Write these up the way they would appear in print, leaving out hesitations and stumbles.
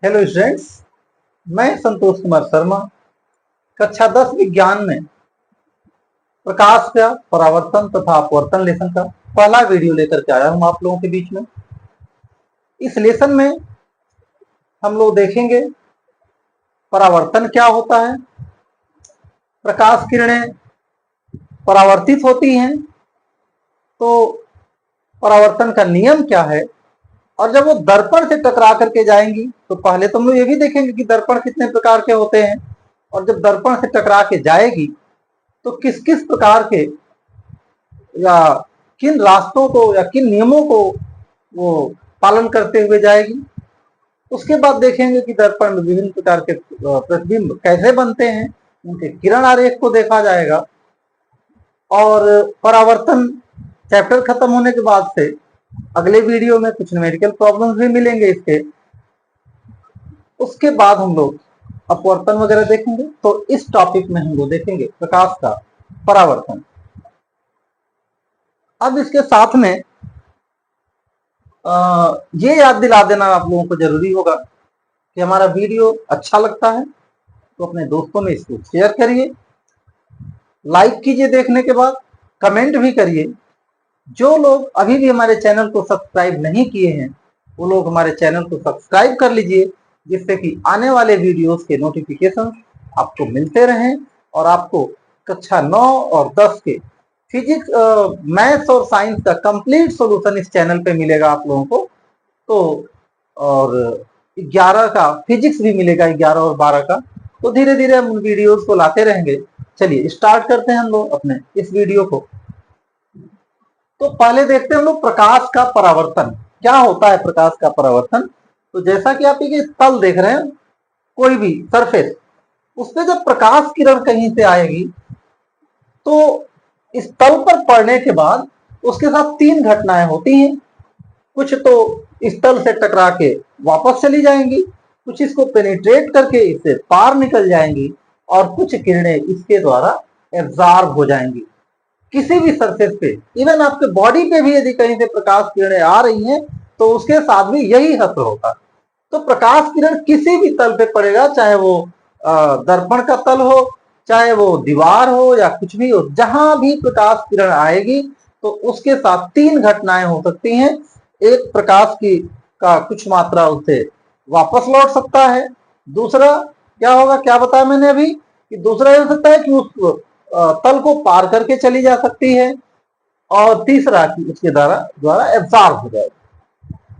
Hello students, मैं संतोष कुमार शर्मा कक्षा 10 विज्ञान में प्रकाश का परावर्तन तथा अपवर्तन लेसन का पहला वीडियो लेकर के आया हूं आप लोगों के बीच में। इस लेसन में हम लोग देखेंगे परावर्तन क्या होता है, प्रकाश किरणें परावर्तित होती हैं तो परावर्तन का नियम क्या है, और जब वो दर्पण से टकरा करके जाएंगी तो पहले तो हम लोग ये भी देखेंगे कि दर्पण कितने प्रकार के होते हैं, और जब दर्पण से टकरा के जाएगी तो किस किस प्रकार के या किन रास्तों को या किन नियमों को वो पालन करते हुए जाएगी। उसके बाद देखेंगे कि दर्पण में विभिन्न प्रकार के प्रतिबिंब कैसे बनते हैं, उनके किरण आरेख को देखा जाएगा। और परावर्तन चैप्टर खत्म होने के बाद से अगले वीडियो में कुछ न्यूमेरिकल प्रॉब्लम्स भी मिलेंगे इसके। उसके बाद हम लोग अपवर्तन वगैरह देखेंगे। तो इस टॉपिक में हम लोग देखेंगे प्रकाश का परावर्तन। अब इसके साथ में ये याद दिला देना आप लोगों को जरूरी होगा कि हमारा वीडियो अच्छा लगता है तो अपने दोस्तों में इसको शेयर करिए, लाइक कीजिए, देखने के बाद कमेंट भी करिए। जो लोग अभी भी हमारे चैनल को सब्सक्राइब नहीं किए हैं वो लोग हमारे चैनल को सब्सक्राइब कर लीजिए, जिससे कि आने वाले वीडियोस के नोटिफिकेशन आपको मिलते रहें और आपको कक्षा 9 और 10 के फिजिक्स, मैथ्स और साइंस का कंप्लीट सॉल्यूशन इस चैनल पे मिलेगा आप लोगों को। तो और 11 का फिजिक्स भी मिलेगा, 11 और 12 का। तो धीरे धीरे हम वीडियोस को लाते रहेंगे। चलिए स्टार्ट करते हैं हम लोग अपने इस वीडियो को। तो पहले देखते हैं हम लोग प्रकाश का परावर्तन क्या होता है। प्रकाश का परावर्तन, तो जैसा कि आप ये तल देख रहे हैं, कोई भी सरफेस, उस पर जब प्रकाश किरण कहीं से आएगी तो इस तल पर पड़ने के बाद उसके साथ तीन घटनाएं होती हैं। कुछ तो इस तल से टकरा के वापस चली जाएंगी, कुछ इसको पेनिट्रेट करके इससे पार निकल जाएंगी, और कुछ किरणें इसके द्वारा एब्जॉर्ब हो जाएंगी। किसी भी सरफेस पे, इवन आपके बॉडी पे भी यदि कहीं से प्रकाश किरणें आ रही हैं तो उसके साथ भी यही हश्र होता। तो प्रकाश किरण किसी भी तल पे पड़ेगा, चाहे वो दर्पण का तल हो, चाहे वो दीवार हो या कुछ भी हो, जहां भी प्रकाश किरण आएगी तो उसके साथ तीन घटनाएं हो सकती हैं। एक, प्रकाश की का कुछ मात्रा उससे वापस लौट सकता है। दूसरा क्या होगा, क्या बताया मैंने अभी, कि दूसरा ये हो सकता है कि उस तल को पार करके चली जा सकती है। और तीसरा कि उसके द्वारा एब्जॉर्ब हो जाएगा।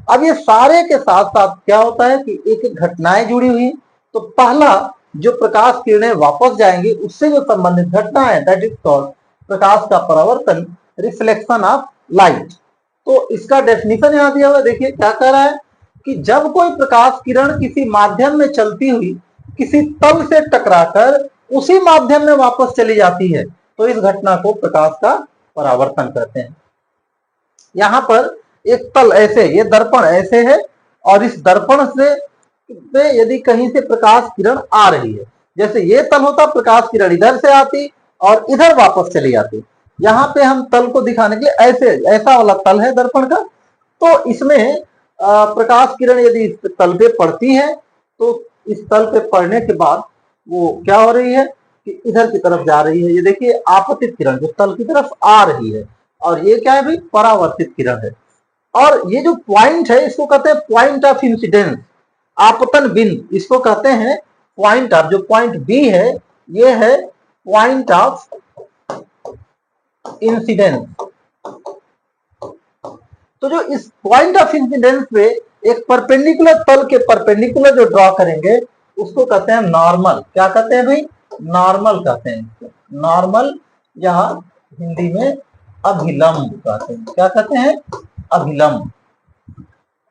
अब ये सारे के साथ साथ क्या होता है कि एक एक घटनाएं जुड़ी हुई। तो पहला, जो प्रकाश किरणें वापस जाएंगी उससे जो संबंधित घटना है, दैट इज कॉल्ड प्रकाश का परावर्तन, रिफ्लेक्शन ऑफ लाइट। तो इसका डेफिनेशन यहां दिया हुआ, देखिए क्या कह रहा है कि जब कोई प्रकाश किरण किसी माध्यम में चलती हुई किसी तल से टकराकर उसी माध्यम में वापस चली जाती है तो इस घटना को प्रकाश का परावर्तन कहते हैं। यहां पर एक तल ऐसे, ये दर्पण ऐसे है, और इस दर्पण से यदि कहीं से प्रकाश किरण आ रही है, जैसे ये तल होता, प्रकाश किरण इधर से आती और इधर वापस चली जाती। यहाँ पे हम तल को दिखाने के ऐसे, ऐसा वाला तल है दर्पण का, तो इसमें प्रकाश किरण यदि इस तल पे पड़ती है तो इस तल पे पड़ने के बाद वो क्या हो रही है कि इधर की तरफ जा रही है। ये देखिए आपतित किरण जो तल की तरफ आ रही है, और ये क्या है भाई, परावर्तित किरण है। और ये जो पॉइंट है इसको कहते हैं पॉइंट ऑफ इंसिडेंस, आपतन बिंदु इसको कहते हैं। पॉइंट ऑफ, जो पॉइंट बी है ये है पॉइंट ऑफ इंसिडेंस। तो जो इस पॉइंट ऑफ इंसिडेंस पे एक परपेंडिकुलर तल के परपेंडिकुलर जो ड्रॉ करेंगे उसको कहते हैं नॉर्मल। क्या कहते हैं भाई, नॉर्मल कहते हैं। नॉर्मल, या हिंदी में अभिलंब कहते हैं। क्या कहते हैं, अभिलंब।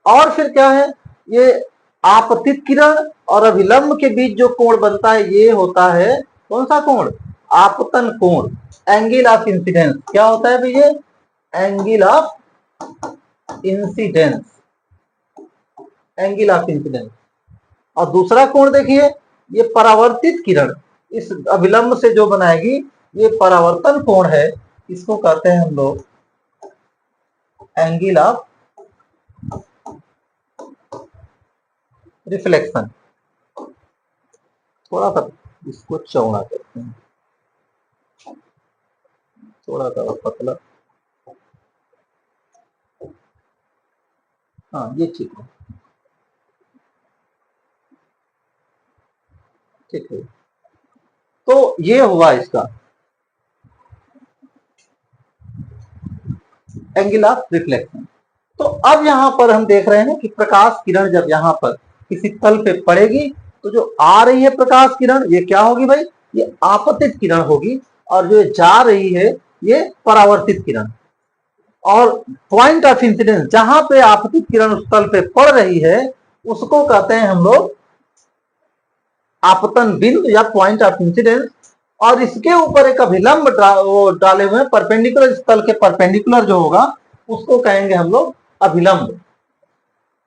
और फिर क्या है, ये आपतित किरण और अभिलंब के बीच जो कोण बनता है ये होता है कौन सा कोण, आपतन कोण, एंगल ऑफ इंसिडेंस। क्या होता है भाई, ये angle of incidence, angle of incidence. और दूसरा कोण देखिए, ये परावर्तित किरण इस अभिलंब से जो बनाएगी ये परावर्तन कोण है, इसको कहते हैं हम लोग एंगल ऑफ रिफ्लेक्शन। थोड़ा सा इसको चौड़ा करते हैं, थोड़ा सा पतला। हाँ ये ठीक है, ठीक है। तो ये हुआ इसका एंगल ऑफ रिफ्लेक्शन। तो अब यहां पर हम देख रहे हैं कि प्रकाश किरण जब यहां पर किसी तल पे पड़ेगी तो जो आ रही है प्रकाश किरण ये क्या होगी भाई, ये आपतित किरण होगी, और जो जा रही है ये परावर्तित किरण। और पॉइंट ऑफ इंसिडेंस जहां पे आपतित किरण उस तल पे पड़ रही है उसको कहते हैं हम लोग आपतन बिंदु या पॉइंट ऑफ इंसिडेंस। और इसके ऊपर एक अभिलंब वो डाले हुए हैं परपेंडिकुलर, इस तल के परपेंडिकुलर जो होगा उसको कहेंगे हम लोग अभिलंब।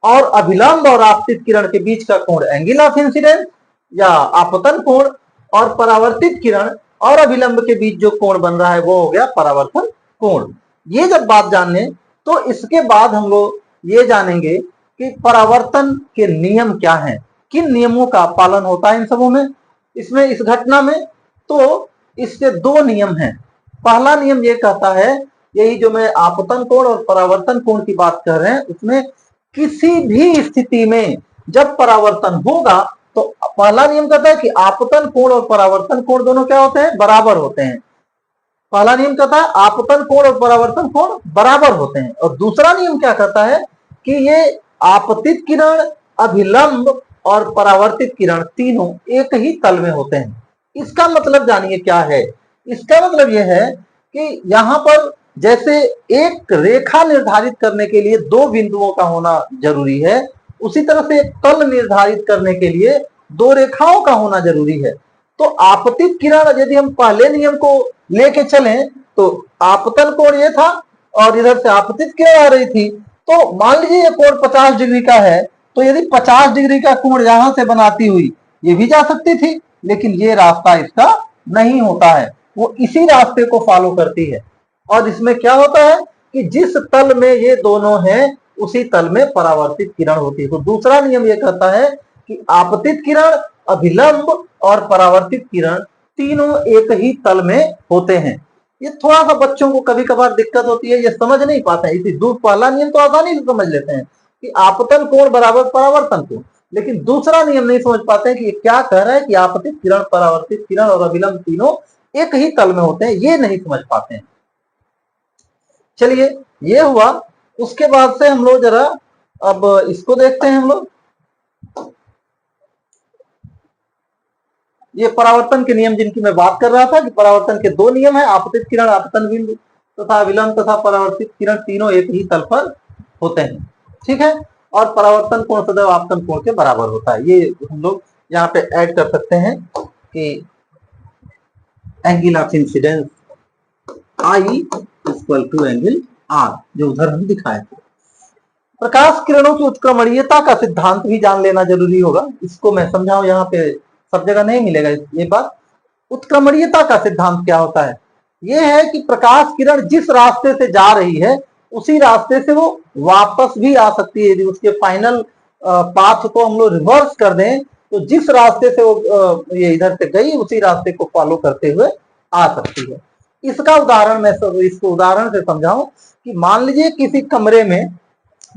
और अभिलंब और आपतित किरण के बीच का कोण एंगल ऑफ इंसिडेंस या आपतन कोण, और परावर्तित किरण और अभिलंब के बीच जो कोण बन रहा है वो हो गया परावर्तन कोण। ये जब बात जाने तो इसके बाद हम लोग ये जानेंगे कि परावर्तन के नियम क्या हैं, किन नियमों का पालन होता है इन सबों में, इसमें इस घटना में। तो इसके दो नियम हैं। पहला नियम ये कहता है, यही जो मैं आपतन कोण और परावर्तन कोण की बात कर रहे हैं उसमें किसी भी स्थिति में जब परावर्तन होगा तो पहला नियम कहता है कि आपतन कोण और परावर्तन कोण दोनों क्या होते हैं, बराबर होते हैं। पहला नियम कहता है आपतन कोण और परावर्तन कोण बराबर होते हैं। और दूसरा नियम क्या कहता है कि ये आपतित किरण, अभिलंब और परावर्तित किरण तीनों एक ही तल में होते हैं। इसका मतलब जानिए क्या है, इसका मतलब यह है कि यहां पर जैसे एक रेखा निर्धारित करने के लिए दो बिंदुओं का होना जरूरी है, उसी तरह से एक तल निर्धारित करने के लिए दो रेखाओं का होना जरूरी है। तो आपतित किरण यदि हम पहले नियम को लेके चले तो आपतन कोण ये था और इधर से आपतित किरण आ रही थी, तो मान लीजिए ये कोण 50 डिग्री का है, तो यदि 50 डिग्री का कोण यहां से बनाती हुई ये भी जा सकती थी, लेकिन ये रास्ता इसका नहीं होता है, वो इसी रास्ते को फॉलो करती है। और इसमें क्या होता है कि जिस तल में ये दोनों हैं उसी तल में परावर्तित किरण होती है। तो दूसरा नियम ये कहता है कि आपतित किरण, अभिलंब और परावर्तित किरण तीनों एक ही तल में होते हैं। ये थोड़ा सा बच्चों को कभी कभार दिक्कत होती है, ये समझ नहीं पाते हैं। इसी पहला नियम तो आसानी से समझ लेते हैं कि आपतन कोण बराबर परावर्तन कोण, लेकिन दूसरा नियम नहीं समझ पाते हैं कि क्या कह रहा है कि आपतित किरण, परावर्तित किरण और अभिलंब तीनों एक ही तल में होते हैं, ये नहीं समझ पाते हैं। चलिए ये हुआ। उसके बाद से हम लोग जरा अब इसको देखते हैं। हम लोग ये परावर्तन के नियम जिनकी मैं बात कर रहा था कि परावर्तन के दो नियम है, आपतित किरण आपतन बिंदु तथा अभिलंब तथा परावर्तित किरण तीनों एक ही तल पर होते हैं, ठीक है। और परावर्तन कोण सदैव आपतन कोण के बराबर होता है। ये हम लोग यहाँ पे ऐड कर सकते हैं कि angle of incidence I equal to angle R, जो उधर हम दिखाए थे। प्रकाश किरणों की उत्क्रमणीयता का सिद्धांत भी जान लेना जरूरी होगा। इसको मैं समझाऊं, यहाँ पे सब जगह नहीं मिलेगा ये बात। उत्क्रमणीयता का सिद्धांत क्या होता है, यह है कि प्रकाश किरण जिस रास्ते से जा रही है उसी रास्ते से वो वापस भी आ सकती है। यदि उसके फाइनल पाथ को हम लोग रिवर्स कर दें तो जिस रास्ते से वो ये इधर से गई उसी रास्ते को फॉलो करते हुए आ सकती है। इसका उदाहरण मैं इसको उदाहरण से समझाऊं कि मान लीजिए किसी कमरे में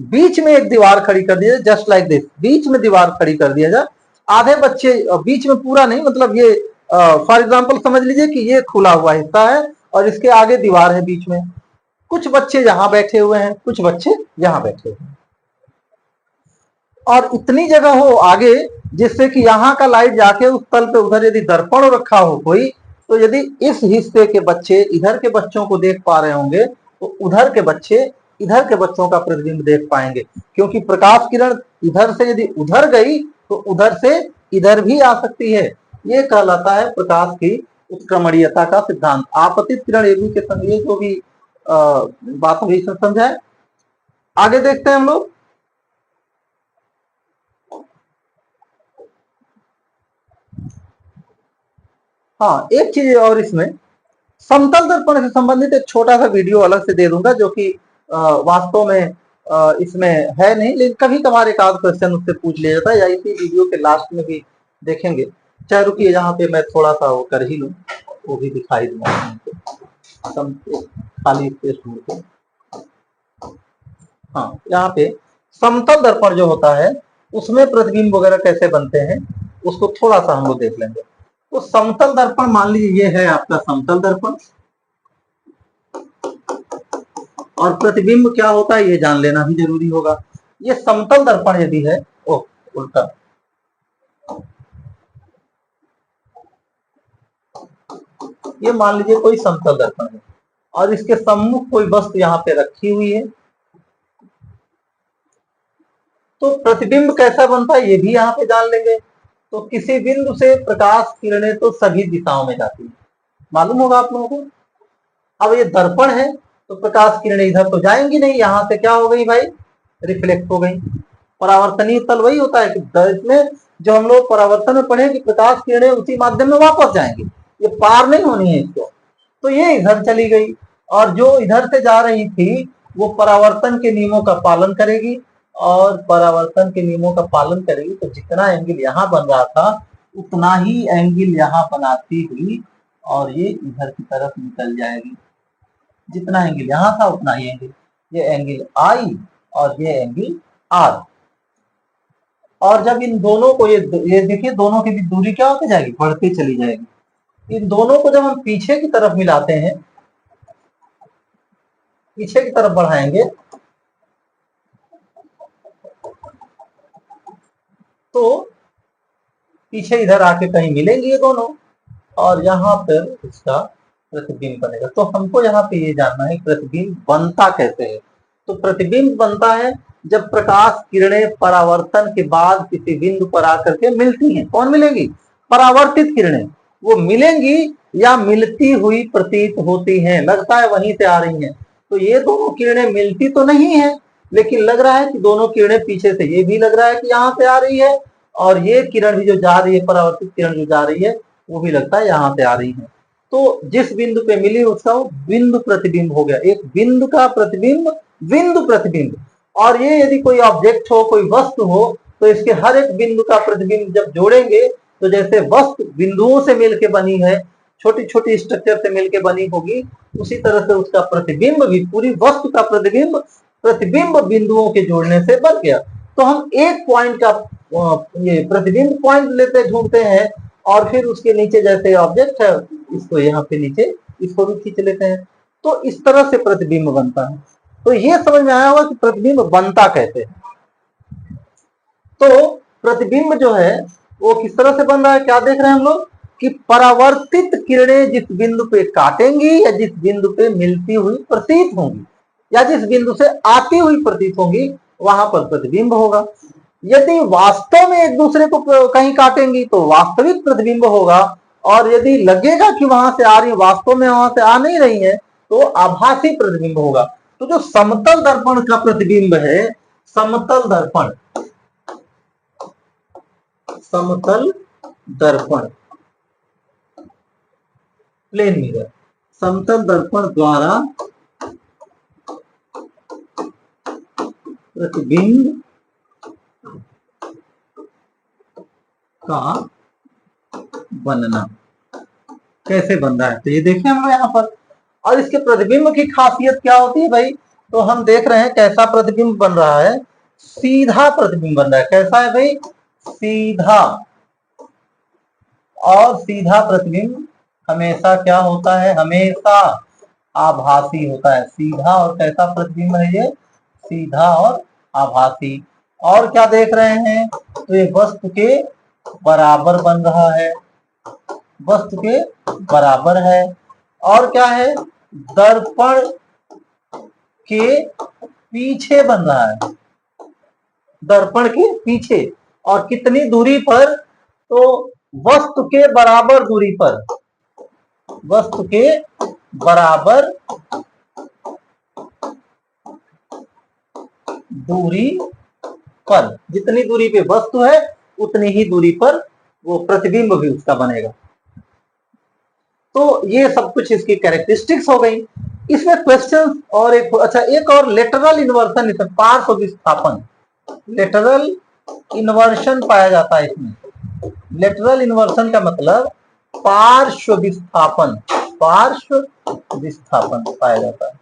बीच में एक दीवार खड़ी कर दिया जाए, जस्ट लाइक दिस, बीच में दीवार खड़ी कर दिया जाए। आधे बच्चे, बीच में पूरा नहीं, मतलब ये फॉर एग्जांपल समझ लीजिए कि ये खुला हुआ हिस्सा है और इसके आगे दीवार है बीच में। कुछ बच्चे यहां बैठे हुए हैं, कुछ बच्चे यहां बैठे हुए हैं, और इतनी जगह हो आगे जिससे कि यहाँ का लाइट जाके उस तल पे उधर यदि दर्पण रखा हो कोई, तो यदि इस हिस्से के बच्चे इधर के बच्चों को देख पा रहे होंगे तो उधर के बच्चे इधर के बच्चों का प्रतिबिंब देख पाएंगे, क्योंकि प्रकाश किरण इधर से यदि उधर गई तो उधर से इधर भी आ सकती है। ये कहलाता है प्रकाश की उत्क्रमणीयता का सिद्धांत। आपतित किरण एजुकेशन, ये जो भी बात हुई समझाए। आगे देखते हैं हम लोग। हाँ एक चीज और, इसमें समतल दर्पण से संबंधित एक छोटा सा वीडियो अलग से दे दूंगा जो कि वास्तव में इसमें है नहीं, लेकिन कभी कभार एक आध क्वेश्चन उससे पूछ लिया जाता है, या इसी वीडियो के लास्ट में भी देखेंगे। चाहे रुकिए, यहाँ पे मैं थोड़ा सा वो कर ही लूँ, वो भी दिखाई दूंगा खाली स्पेस ढूंढ के। हाँ, यहाँ पे समतल दर्पण जो होता है उसमें प्रतिबिंब वगैरह कैसे बनते हैं उसको थोड़ा सा हम लोग देख लेंगे। तो समतल दर्पण मान लीजिए ये है आपका समतल दर्पण, और प्रतिबिंब क्या होता है ये जान लेना भी जरूरी होगा। ये समतल दर्पण यदि है, ओ उल्टा, ये मान लीजिए कोई समतल दर्पण है और इसके सम्मुख कोई वस्तु यहाँ पे रखी हुई है, तो प्रतिबिंब कैसा बनता है ये भी यहाँ पे जान लेंगे। तो किसी बिंदु से प्रकाश किरणें तो सभी दिशाओं में जाती है, मालूम होगा आप लोगों को। अब ये दर्पण है तो प्रकाश किरणें इधर तो जाएंगी नहीं, यहाँ से क्या हो गई भाई, रिफ्लेक्ट हो गई। परावर्तनीय तल वही होता है कि इसमें जो हम लोग परावर्तन में पढ़े कि प्रकाश किरणें उसी माध्यम में वापस जाएंगी, ये पार नहीं होनी है इसको। तो ये इधर चली गई, और जो इधर से जा रही थी वो परावर्तन के नियमों का पालन करेगी, और परावर्तन के नियमों का पालन करेगी तो जितना एंगल यहाँ बन रहा था उतना ही एंगल यहाँ बनाती हुई और ये इधर की तरफ निकल जाएगी। जितना एंगल यहाँ था उतना ही एंगल, ये एंगल आई और ये एंगल आर। और जब इन दोनों को ये देखिए दोनों की भी दूरी क्या होती जाएगी, बढ़ती चली जाएगी। इन दोनों को जब हम पीछे की तरफ मिलाते हैं, पीछे की तरफ बढ़ाएंगे तो पीछे इधर आके कहीं मिलेंगे ये दोनों, और यहाँ पर इसका प्रतिबिंब बनेगा। तो हमको यहाँ पे ये जानना है प्रतिबिंब बनता कैसे है। तो प्रतिबिंब बनता है जब प्रकाश किरणें परावर्तन के बाद किसी बिंदु पर आकर के मिलती हैं। कौन मिलेंगी, परावर्तित किरणें, वो मिलेंगी या मिलती हुई प्रतीत होती हैं, लगता है वहीं से आ रही हैं। तो ये दोनों किरणें मिलती तो नहीं है, लेकिन लग रहा है कि दोनों किरणें पीछे से, ये भी लग रहा है कि यहाँ से आ रही है, और ये किरण भी जो जा रही है, परावर्तित किरण जो जा रही है, वो भी लगता है यहाँ से आ रही है। तो जिस बिंदु पे मिली उसका बिंदु प्रतिबिंब हो गया। एक बिंदु का प्रतिबिंब बिंदु प्रतिबिंब। और ये यदि कोई ऑब्जेक्ट हो, कोई वस्तु हो, तो इसके हर एक बिंदु का प्रतिबिंब जब जोड़ेंगे तो जैसे वस्तु बिंदुओं से मिलकर बनी है, छोटी छोटी स्ट्रक्चर से मिलकर बनी होगी, उसी तरह से उसका प्रतिबिंब भी, पूरी वस्तु का प्रतिबिंब प्रतिबिंब बिंदुओं के जोड़ने से बन गया। तो हम एक पॉइंट का ये प्रतिबिंब पॉइंट लेते ढूंढते हैं, और फिर उसके नीचे जैसे ऑब्जेक्ट है इसको यहाँ पे नीचे इसको भी खींच लेते हैं। तो इस तरह से प्रतिबिंब बनता है। तो ये समझ में आया होगा कि प्रतिबिंब बनता कैसे है। तो प्रतिबिंब जो है वो किस तरह से बन रहा है, क्या देख रहे हैं हम लोग कि परावर्तित किरणें जिस बिंदु पे काटेंगी या जिस बिंदु पे मिलती हुई प्रतीत होंगी या जिस बिंदु से आती हुई प्रतीत होंगी वहां पर प्रतिबिंब होगा। यदि वास्तव में एक दूसरे को कहीं काटेंगी तो वास्तविक प्रतिबिंब होगा, और यदि लगेगा कि वहां से आ रही, वास्तव में वहां से आ नहीं रही है, तो आभासी प्रतिबिंब होगा। तो जो समतल दर्पण का प्रतिबिंब है, समतल दर्पण, समतल दर्पण, प्लेन मिरर, समतल दर्पण द्वारा प्रतिबिंब का बनना कैसे बन रहा है, तो ये देखिए हम यहाँ पर। और इसके प्रतिबिंब की खासियत क्या होती है भाई, तो हम देख रहे हैं कैसा प्रतिबिंब बन रहा है, सीधा प्रतिबिंब बन रहा है। कैसा है भाई, सीधा। और सीधा प्रतिबिंब हमेशा क्या होता है, हमेशा आभासी होता है। सीधा और कैसा प्रतिबिंब है ये, सीधा और आभासी। और क्या देख रहे हैं, तो ये वस्तु के बराबर बन रहा है, वस्तु के बराबर है। और क्या है, दर्पण के पीछे बन रहा है, दर्पण के पीछे। और कितनी दूरी पर, तो वस्तु के बराबर दूरी पर, वस्तु के बराबर दूरी पर, जितनी दूरी पे वस्तु है उतनी ही दूरी पर वो प्रतिबिंब भी उसका बनेगा। तो ये सब कुछ इसकी कैरेक्टरिस्टिक्स हो गई। इसमें क्वेश्चन और एक अच्छा एक और लेटरल इन्वर्सन, इसमें पार्श्व विस्थापन, लेटरल इन्वर्सन पाया जाता है इसमें। लेटरल इन्वर्सन का मतलब पार्श्व विस्थापन, पार्श्व विस्थापन पाया जाता है।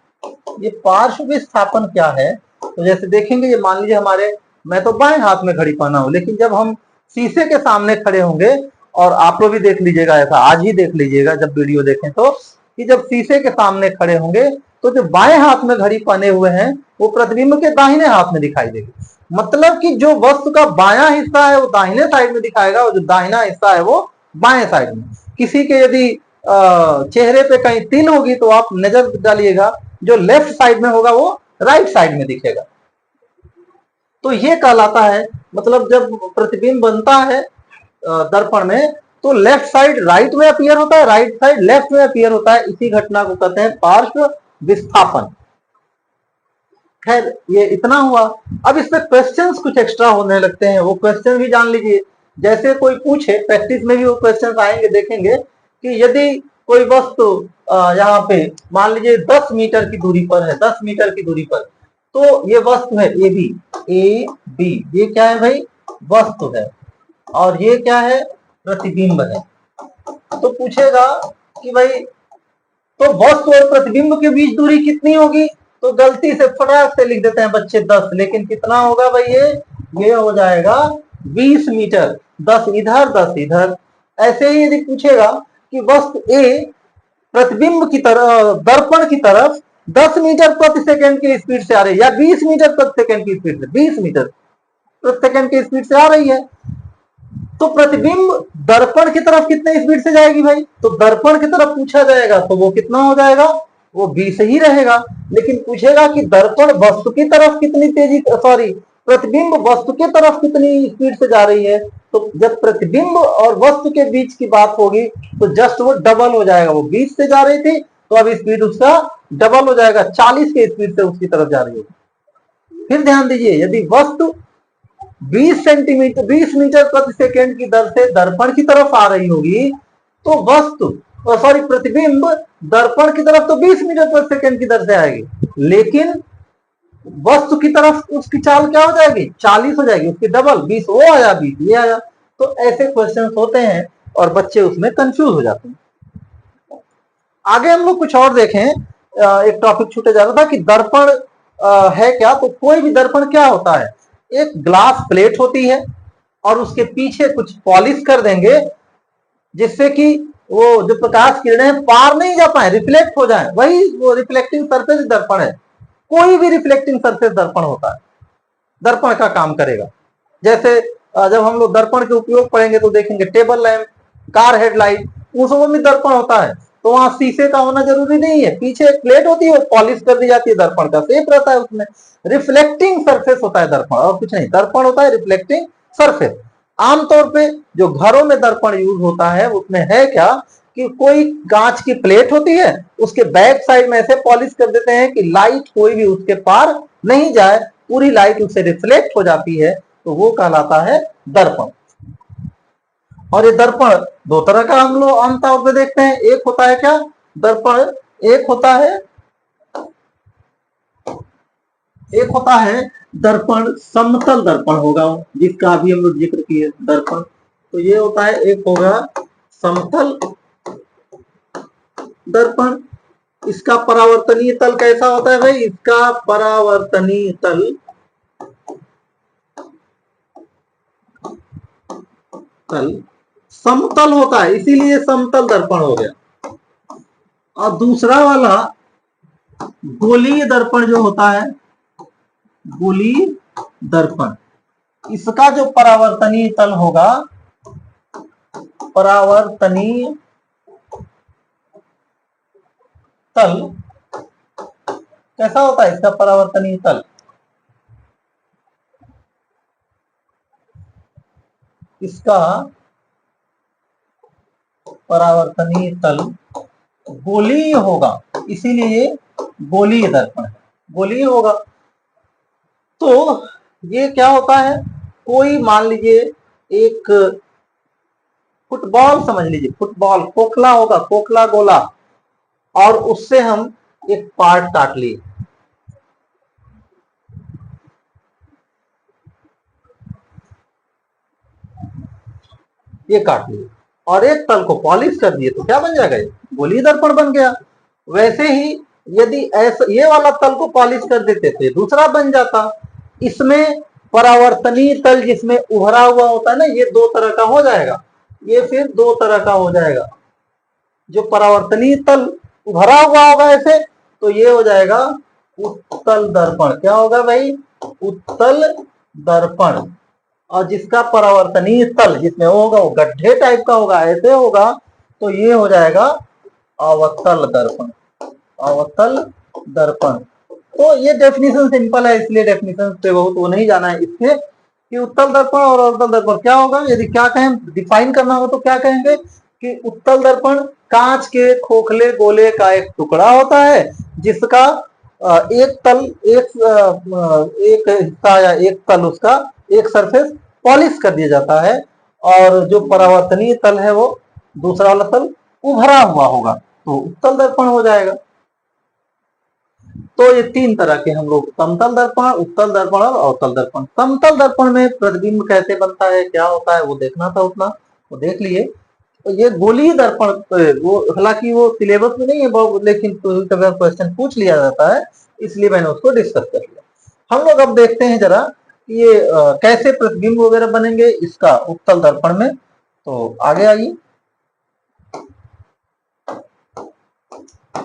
ये पार्श्व विस्थापन क्या है, तो जैसे देखेंगे, ये मान लीजिए हमारे, मैं तो बाएं हाथ में घड़ी पहना हूं, लेकिन जब हम शीशे के सामने खड़े होंगे, और आप लोग भी देख लीजिएगा, ऐसा आज ही देख लीजिएगा जब वीडियो देखें तो, कि जब शीशे के सामने खड़े होंगे तो जो बाएं हाथ में घड़ी पहने हुए हैं वो प्रतिबिंब के दाहिने हाथ में दिखाई देगी। मतलब कि जो वस्तु का बायां हिस्सा है वो दाहिने साइड में दिखाएगा, और जो दाहिना हिस्सा है वो बाएं साइड में। किसी के यदि चेहरे पे कहीं तिल होगी तो आप नजर डालिएगा, जो लेफ्ट साइड में होगा वो राइट साइड में दिखेगा। तो ये कहलाता है, मतलब जब प्रतिबिंब बनता है दर्पण में, तो लेफ्ट साइड राइट में अपीयर होता है, राइट साइड लेफ्ट में अपीयर होता है। इसी घटना को कहते हैं पार्श्व विस्थापन। खैर ये इतना हुआ। अब इसमें क्वेश्चंस कुछ एक्स्ट्रा होने लगते हैं, वो क्वेश्चन भी जान लीजिए। जैसे कोई पूछे, प्रैक्टिस में भी वो क्वेश्चन आएंगे, देखेंगे कि यदि कोई वस्तु यहाँ पे मान लीजिए 10 मीटर की दूरी पर है, 10 मीटर की दूरी पर, तो ये वस्तु है ए बी, ए बी, ये क्या है भाई, वस्तु है, और ये क्या है, प्रतिबिंब है। तो पूछेगा कि भाई तो वस्तु और प्रतिबिंब के बीच दूरी कितनी होगी, तो गलती से फटाक से लिख देते हैं बच्चे 10, लेकिन कितना होगा भाई, ये हो जाएगा 20 मीटर, 10 इधर 10 इधर। ऐसे ही यदि पूछेगा कि वस्तु ए प्रतिबिंब की तरफ, दर्पण की तरफ 10 मीटर प्रति सेकंड की स्पीड से आ रही है, या 20 मीटर प्रति सेकंड की स्पीड से, 20 मीटर प्रति सेकंड की स्पीड से आ रही है, तो प्रतिबिंब दर्पण की तरफ कितने स्पीड से जाएगी भाई, तो दर्पण की तरफ पूछा जाएगा तो वो कितना हो जाएगा, वो 20 ही रहेगा। लेकिन पूछेगा कि दर्पण वस्तु की तरफ कितनी तेजी, सॉरी, प्रतिबिंब वस्तु की तरफ कितनी स्पीड से जा रही है, तो जब प्रतिबिंब और वस्तु के बीच की बात होगी तो जस्ट वो डबल हो जाएगा। वो 20 से जा रही थी तो अब स्पीड उसका डबल हो जाएगा, 40 के स्पीड से उसकी तरफ जा रही होगी। फिर ध्यान दीजिए, यदि वस्तु 20 सेंटीमीटर 20 मीटर प्रति सेकंड की दर से दर्पण की तरफ आ रही होगी, तो वस्तु, सॉरी, प्रतिबिंब दर्पण की तरफ तो 20 मीटर प्रति सेकंड की दर से आएगी, लेकिन वस्तु की तरफ उसकी चाल क्या हो जाएगी, 40 हो जाएगी, उसकी डबल, 20 वो आया 20 ये आया। तो ऐसे क्वेश्चन होते हैं और बच्चे उसमें कंफ्यूज हो जाते हैं। आगे हम लोग कुछ और देखें, एक टॉपिक छूटे जा रहा था कि दर्पण है क्या, तो कोई भी दर्पण क्या होता है, एक ग्लास प्लेट होती है और उसके पीछे कुछ पॉलिश कर देंगे जिससे कि वो जो प्रकाश किरणें पार नहीं जा पाए, रिफ्लेक्ट हो जाए, वही वो रिफ्लेक्टिंग सरफेस दर्पण है। कोई भी रिफ्लेक्टिंग सरफेस दर्पण होता है, दर्पण का काम करेगा। जैसे जब हम लोग दर्पण के उपयोग पढ़ेंगे तो देखेंगे टेबल लैंप, कार हेडलाइट, उसमें भी दर्पण होता है, तो वहां शीशे का होना जरूरी नहीं है, पीछे एक प्लेट होती है, पॉलिश कर दी जाती है, दर्पण का शेप रहता है, उसमें रिफ्लेक्टिंग सरफेस होता है दर्पण, और कुछ नहीं, दर्पण होता है रिफ्लेक्टिंग सरफेस। आमतौर पे जो घरों में दर्पण यूज होता है उसमें है क्या कि कोई कांच की प्लेट होती है, उसके बैक साइड में ऐसे पॉलिश कर देते हैं कि लाइट कोई भी उसके पार नहीं जाए, पूरी लाइट उससे रिफ्लेक्ट हो जाती है, तो वो कहलाता है दर्पण। और ये दर्पण दो तरह का हम लोग आमतौर पे देखते हैं, एक होता है क्या दर्पण, एक होता है दर्पण समतल दर्पण होगा, जिसका अभी हम लोग जिक्र किए दर्पण, तो ये होता है, एक होगा समतल दर्पण। इसका परावर्तनीय तल कैसा होता है भाई, इसका परावर्तनीय तल समतल होता है, इसीलिए समतल दर्पण हो गया। और दूसरा वाला गोलीय दर्पण जो होता है, गोलीय दर्पण, इसका जो परावर्तनीय तल होगा, परावर्तनीय तल कैसा होता है, इसका परावर्तनीय तल, इसका परावर्तनीय तल गोलीय होगा, इसीलिए गोलीय दर्पण है, गोलीय होगा। तो ये क्या होता है, कोई मान लीजिए एक फुटबॉल समझ लीजिए, फुटबॉल खोखला होगा, खोखला गोला, और उससे हम एक पार्ट काट लिए, ये काट लिए और एक तल को पॉलिश कर दिए तो क्या बन जाएगा, ये गोलीय दर्पण बन गया। वैसे ही यदि ऐसा ये वाला तल को पॉलिश कर देते थे दूसरा बन जाता। इसमें परावर्तनीय तल जिसमें उभरा हुआ होता है ना, ये दो तरह का हो जाएगा, ये फिर दो तरह का हो जाएगा। जो परावर्तनीय तल उभरा हुआ होगा ऐसे, तो ये हो जाएगा उत्तल दर्पण। क्या होगा भाई, उत्तल दर्पण। और जिसका परावर्तनीय तल जिसमें होगा वो गड्ढे टाइप का होगा, ऐसे होगा, तो ये हो जाएगा अवतल दर्पण। अवतल दर्पण। तो ये डेफिनेशन सिंपल है, इसलिए डेफिनेशन पे बहुत वो नहीं जाना है इसके कि उत्तल दर्पण और अवतल दर्पण क्या होगा। यदि क्या कहें डिफाइन करना हो तो क्या कहेंगे कि उत्तल दर्पण कांच के खोखले गोले का एक टुकड़ा होता है जिसका एक तल एक हिस्सा या एक तल उसका एक सरफेस पॉलिश कर दिया जाता है और जो परावर्तनीय तल है वो दूसरा वाला तल उभरा हुआ होगा, तो उत्तल दर्पण हो जाएगा। तो ये तीन तरह के हम लोग, समतल दर्पण, उत्तल दर्पण और अवतल दर्पण। समतल दर्पण में प्रतिबिंब कैसे बनता है, क्या होता है, वो देखना था उतना, वो देख लिए। तो ये गोलीय दर्पण, वो हालांकि वो सिलेबस में नहीं है लेकिन कभी क्वेश्चन पूछ लिया जाता है, इसलिए मैंने उसको डिस्कस कर लिया। हम लोग अब देखते हैं जरा ये कैसे प्रतिबिंब वगैरह बनेंगे इसका उत्तल दर्पण में। तो आगे आइए,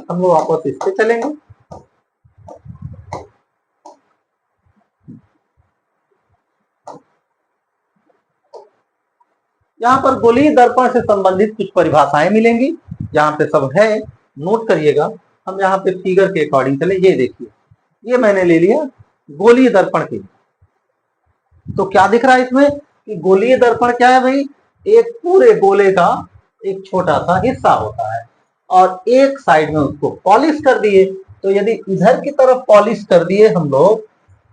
हम लोग वापस इस पे चलेंगे। यहाँ पर गोलीय दर्पण से संबंधित कुछ परिभाषाएं मिलेंगी, यहाँ पे सब है, नोट करिएगा। हम यहाँ पे फिगर के अकॉर्डिंग चले। ये देखिए, ये मैंने ले लिया गोलीय दर्पण के। तो क्या दिख रहा है इसमें कि गोलीय दर्पण क्या है भाई, एक पूरे गोले का एक छोटा सा हिस्सा होता है और एक साइड में उसको पॉलिश कर दिए। तो यदि इधर की तरफ पॉलिश कर दिए हम लोग,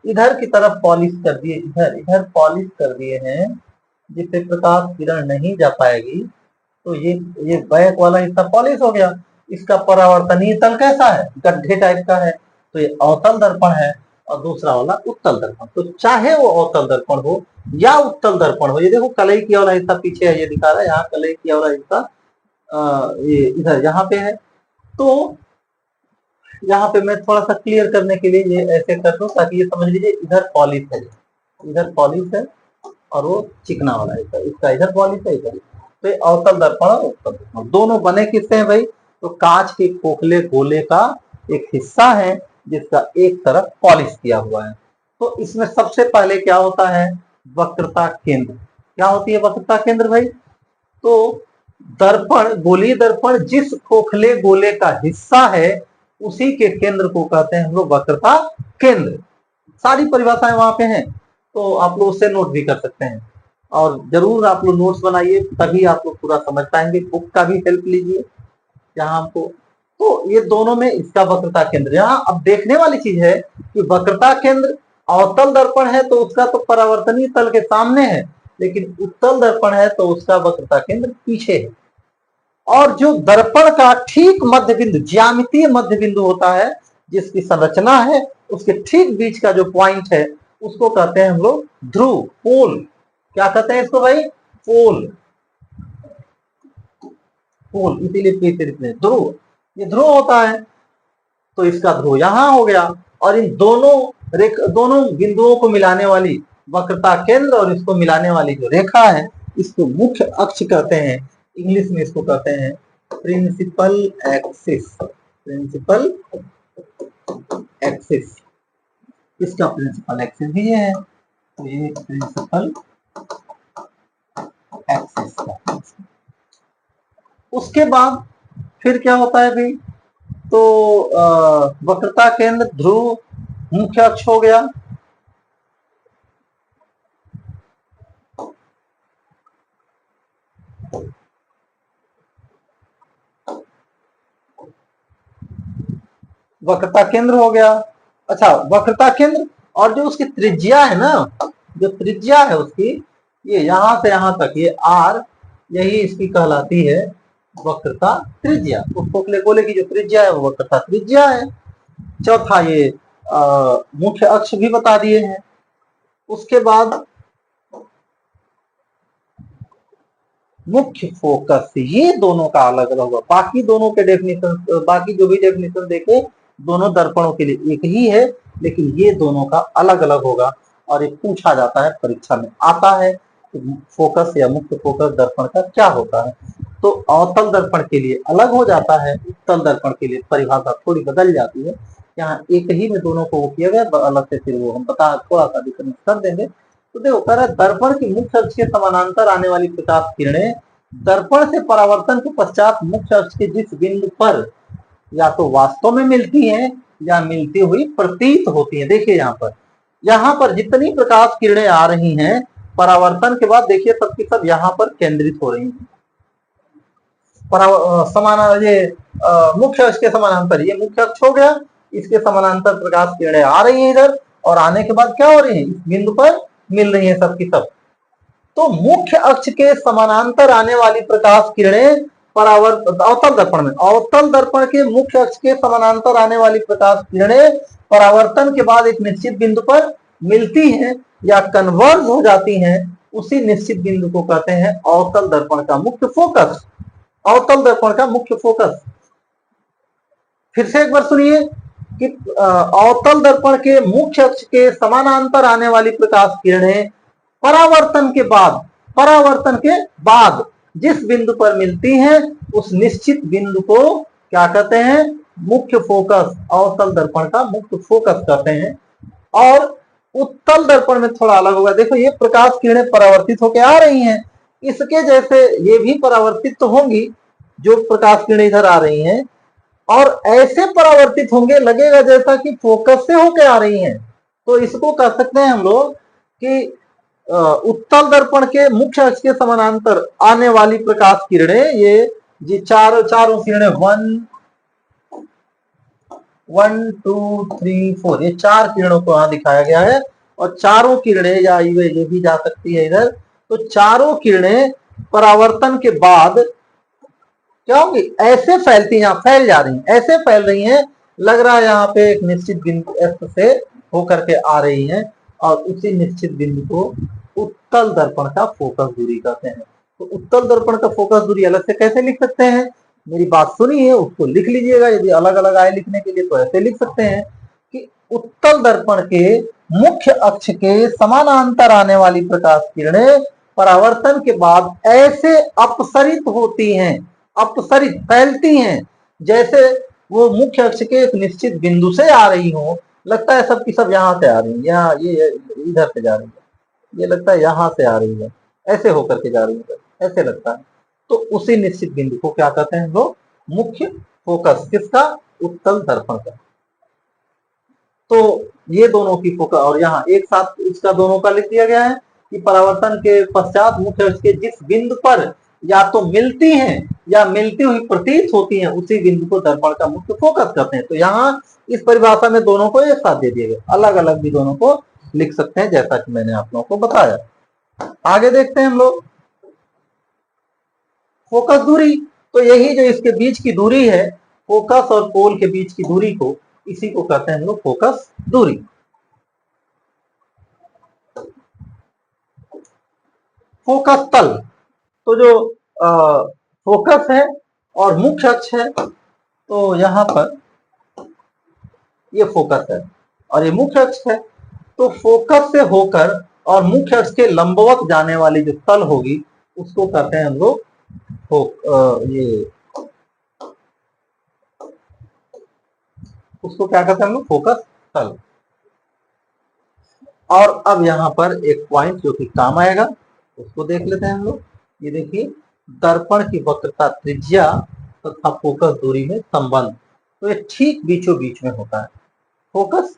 इधर की तरफ पॉलिश कर दिए, इधर इधर पॉलिश कर दिए हैं जिससे प्रकाश किरण नहीं जा पाएगी, तो ये बैक वाला हिस्सा पॉलिश हो गया। इसका परावर्तनीय तल कैसा है, गड्ढे टाइप का है, तो ये अवतल दर्पण है। और दूसरा वाला उत्तल दर्पण। तो चाहे वो अवतल दर्पण हो या उत्तल दर्पण हो, ये देखो कलई किया वाला हिस्सा पीछे है, ये दिखा रहा है, यहाँ कलई किया वाला हिस्सा ये इधर यहाँ पे है। तो यहाँ पे मैं थोड़ा सा क्लियर करने के लिए ये ऐसे कर दूं ताकि ये समझ लीजिए, इधर पॉलिश है, इधर पॉलिश है और वो चिकना वाला हिस्सा, इसका इधर पॉलिश है, इधर। तो ये अवतल दर्पण और उत्तल दर्पण दोनों बने किससे हैं भाई, तो कांच के खोखले गोले का एक हिस्सा है जिसका एक तरफ पॉलिश किया हुआ है। तो इसमें सबसे पहले क्या होता है, वक्रता केंद्र। क्या होती है वक्रता केंद्र भाई, तो दर्पण, गोलीय दर्पण जिस खोखले गोले का हिस्सा है उसी के केंद्र को कहते हैं हम लोग वक्रता केंद्र। सारी परिभाषाएं वहां पे हैं, तो आप लोग उससे नोट भी कर सकते हैं। और जरूर आप लोग नोट्स बनाइए, तभी आप लोग पूरा समझ पाएंगे। बुक का भी हेल्प लीजिए यहाँ हमको। तो ये दोनों में इसका वक्रता केंद्र। यहाँ अब देखने वाली चीज है कि वक्रता केंद्र अवतल दर्पण है तो उसका तो परावर्तनीय तल के सामने है, लेकिन उत्तल दर्पण है तो उसका वक्रता केंद्र पीछे है। और जो दर्पण का ठीक मध्य बिंदु, ज्यामितीय मध्य बिंदु होता है, जिसकी संरचना है उसके ठीक बीच का जो पॉइंट है उसको कहते हैं हम लोग ध्रुव, पोल। क्या कहते हैं इसको भाई, पोल। पोल इसीलिए ध्रुव, ये ध्रुव होता है। तो इसका ध्रुव यहां हो गया। और इन दोनों बिंदुओं को मिलाने वाली वक्रता केंद्र और इसको मिलाने वाली जो रेखा है इसको मुख्य अक्ष कहते हैं। इंग्लिश में इसको कहते हैं प्रिंसिपल एक्सिस। प्रिंसिपल एक्सिस, इसका प्रिंसिपल एक्सिस भी ये है, तो ये प्रिंसिपल एक्सिस। उसके बाद फिर क्या होता है भाई, तो वक्रता केंद्र, ध्रुव, मुख्य अक्ष हो गया। वक्रता केंद्र हो गया। अच्छा, वक्रता केंद्र और जो उसकी त्रिज्या है ना, जो त्रिज्या है उसकी, ये यहां से यहां तक, ये आर, यही इसकी कहलाती है वक्रता त्रिज्या, उस फोकले गोले की जो त्रिज्या है वो वक्रता त्रिज्या है। चौथा ये मुख्य अक्ष भी बता दिए हैं। उसके बाद मुख्य फोकस, ये दोनों का अलग अलग होगा। बाकी दोनों के डेफिनेशन, बाकी जो भी डेफिनेशन देखे दोनों दर्पणों के लिए एक ही है, लेकिन ये दोनों का अलग अलग होगा और ये पूछा जाता है, परीक्षा में आता है कि फोकस या मुख्य फोकस दर्पण का क्या होता है। तो अवतल दर्पण के लिए अलग हो जाता है, उत्तल दर्पण के लिए परिभाषा थोड़ी बदल जाती है। यहाँ एक ही में दोनों को वो किया गया, अलग से फिर वो हम बता थोड़ा सा डिफरेंस कर देंगे। तो देखो कह रहा है दर्पण की मुख्य अक्ष के समानांतर आने वाली प्रकाश किरणें दर्पण से परावर्तन के पश्चात मुख्य अक्ष के जिस बिंदु पर या तो वास्तव में मिलती हैं या मिलती हुई प्रतीत होती हैं। देखिए यहाँ पर जितनी प्रकाश किरणें आ रही हैं परावर्तन के बाद, देखिए सबकी सब यहाँ पर केंद्रित हो रही हैं। ये मुख्य अक्ष के समानांतर, ये मुख्य अक्ष हो गया, इसके समानांतर प्रकाश किरणें आ रही हैं इधर, और आने के बाद क्या हो रही है, इस बिंदु पर मिल रही है सबकी सब। तो मुख्य अक्ष के समानांतर आने वाली प्रकाश किरणें अवतल दर्पण में, अवतल दर्पण के मुख्य अक्ष के समानांतर आने वाली प्रकाश किरणें परावर्तन के बाद एक निश्चित बिंदु पर मिलती हैं या कन्वर्ज हो जाती हैं, उसी निश्चित बिंदु को कहते हैं अवतल दर्पण का मुख्य फोकस। अवतल दर्पण का मुख्य फोकस, फिर से एक बार सुनिए कि अवतल दर्पण के मुख्य अक्ष के समानांतर आने वाली प्रकाश किरणें परावर्तन के बाद जिस बिंदु पर मिलती हैं उस निश्चित बिंदु को क्या कहते हैं, मुख्य फोकस, अवतल दर्पण का मुख्य फोकस कहते हैं। और उत्तल दर्पण में थोड़ा अलग होगा। देखो ये प्रकाश किरणें परावर्तित होकर आ रही हैं, इसके जैसे ये भी परावर्तित तो होंगी, जो प्रकाश किरणें इधर आ रही हैं, और ऐसे परावर्तित होंगे लगेगा जैसा कि फोकस से होकर आ रही हैं। तो इसको कह सकते हैं हम लोग कि उत्तल दर्पण के मुख्य अक्ष के समानांतर आने वाली प्रकाश किरणें, ये चारों किरणें 1 2 3 4, ये 4 किरणों को यहां दिखाया गया है, और चारों किरणें या ये भी जा सकती है इधर। तो चारों किरणें परावर्तन के बाद क्या होंगी, ऐसे फैलती हैं, फैल जा रही हैं, ऐसे फैल रही हैं, लग रहा है यहाँ पे एक निश्चित बिंदु एस से होकर के आ रही हैं, और उसी निश्चित बिंदु को उत्तल दर्पण का फोकस दूरी कहते हैं। तो उत्तल दर्पण का फोकस दूरी अलग से कैसे लिख सकते हैं, मेरी बात सुनिए, उसको लिख लीजिएगा। यदि अलग अलग आए लिखने के लिए तो ऐसे लिख सकते हैं कि उत्तल दर्पण के मुख्य अक्ष के समानांतर आने वाली प्रकाश किरणें परावर्तन के बाद ऐसे अपसरित होती हैं, अपसरित फैलती हैं, जैसे वो मुख्य अक्ष के एक निश्चित बिंदु से आ रही हो। लगता है सबकी सब यहाँ से आ रही है, यहाँ ये इधर से जा रही है, ये लगता है यहाँ से आ रही है, ऐसे होकर के जा रही है, ऐसे लगता है। तो उसी निश्चित बिंदु को क्या कहते हैं लोग, मुख्य फोकस, किसका, उत्तल दर्पण का। तो ये दोनों की फोकस, और यहाँ एक साथ इसका दोनों का लिख दिया गया है कि परावर्तन के पश्चात मुख्य अक्ष के जिस बिंदु पर या तो मिलती हैं या मिलती हुई प्रतीत होती हैं, उसी बिंदु को दर्पण का मुख्य फोकस कहते हैं। तो यहाँ इस परिभाषा में दोनों को एक साथ दे दिए गए, अलग अलग भी दोनों को लिख सकते हैं, जैसा कि मैंने आप लोगों को बताया। आगे देखते हैं हम लोग फोकस दूरी। तो यही जो इसके बीच की दूरी है, फोकस और पोल के बीच की दूरी को, इसी को कहते हैं हम लोग फोकस दूरी। फोकस तल, तो जो फोकस है और मुख्य अक्ष है, तो यहाँ पर ये फोकस है और ये मुख्य अक्ष है। तो फोकस से होकर और मुख्य अक्ष के लंबवत जाने वाली जो तल होगी उसको कहते हैं हम लोग ये, उसको क्या कहते हैं हम लोग, फोकस तल। और अब यहाँ पर एक पॉइंट जो कि काम आएगा उसको देख लेते हैं हम लोग। ये देखिए, दर्पण की वक्रता त्रिज्या तथा फोकस दूरी में संबंध, तो ये ठीक बीचों बीच में होता है। फोकस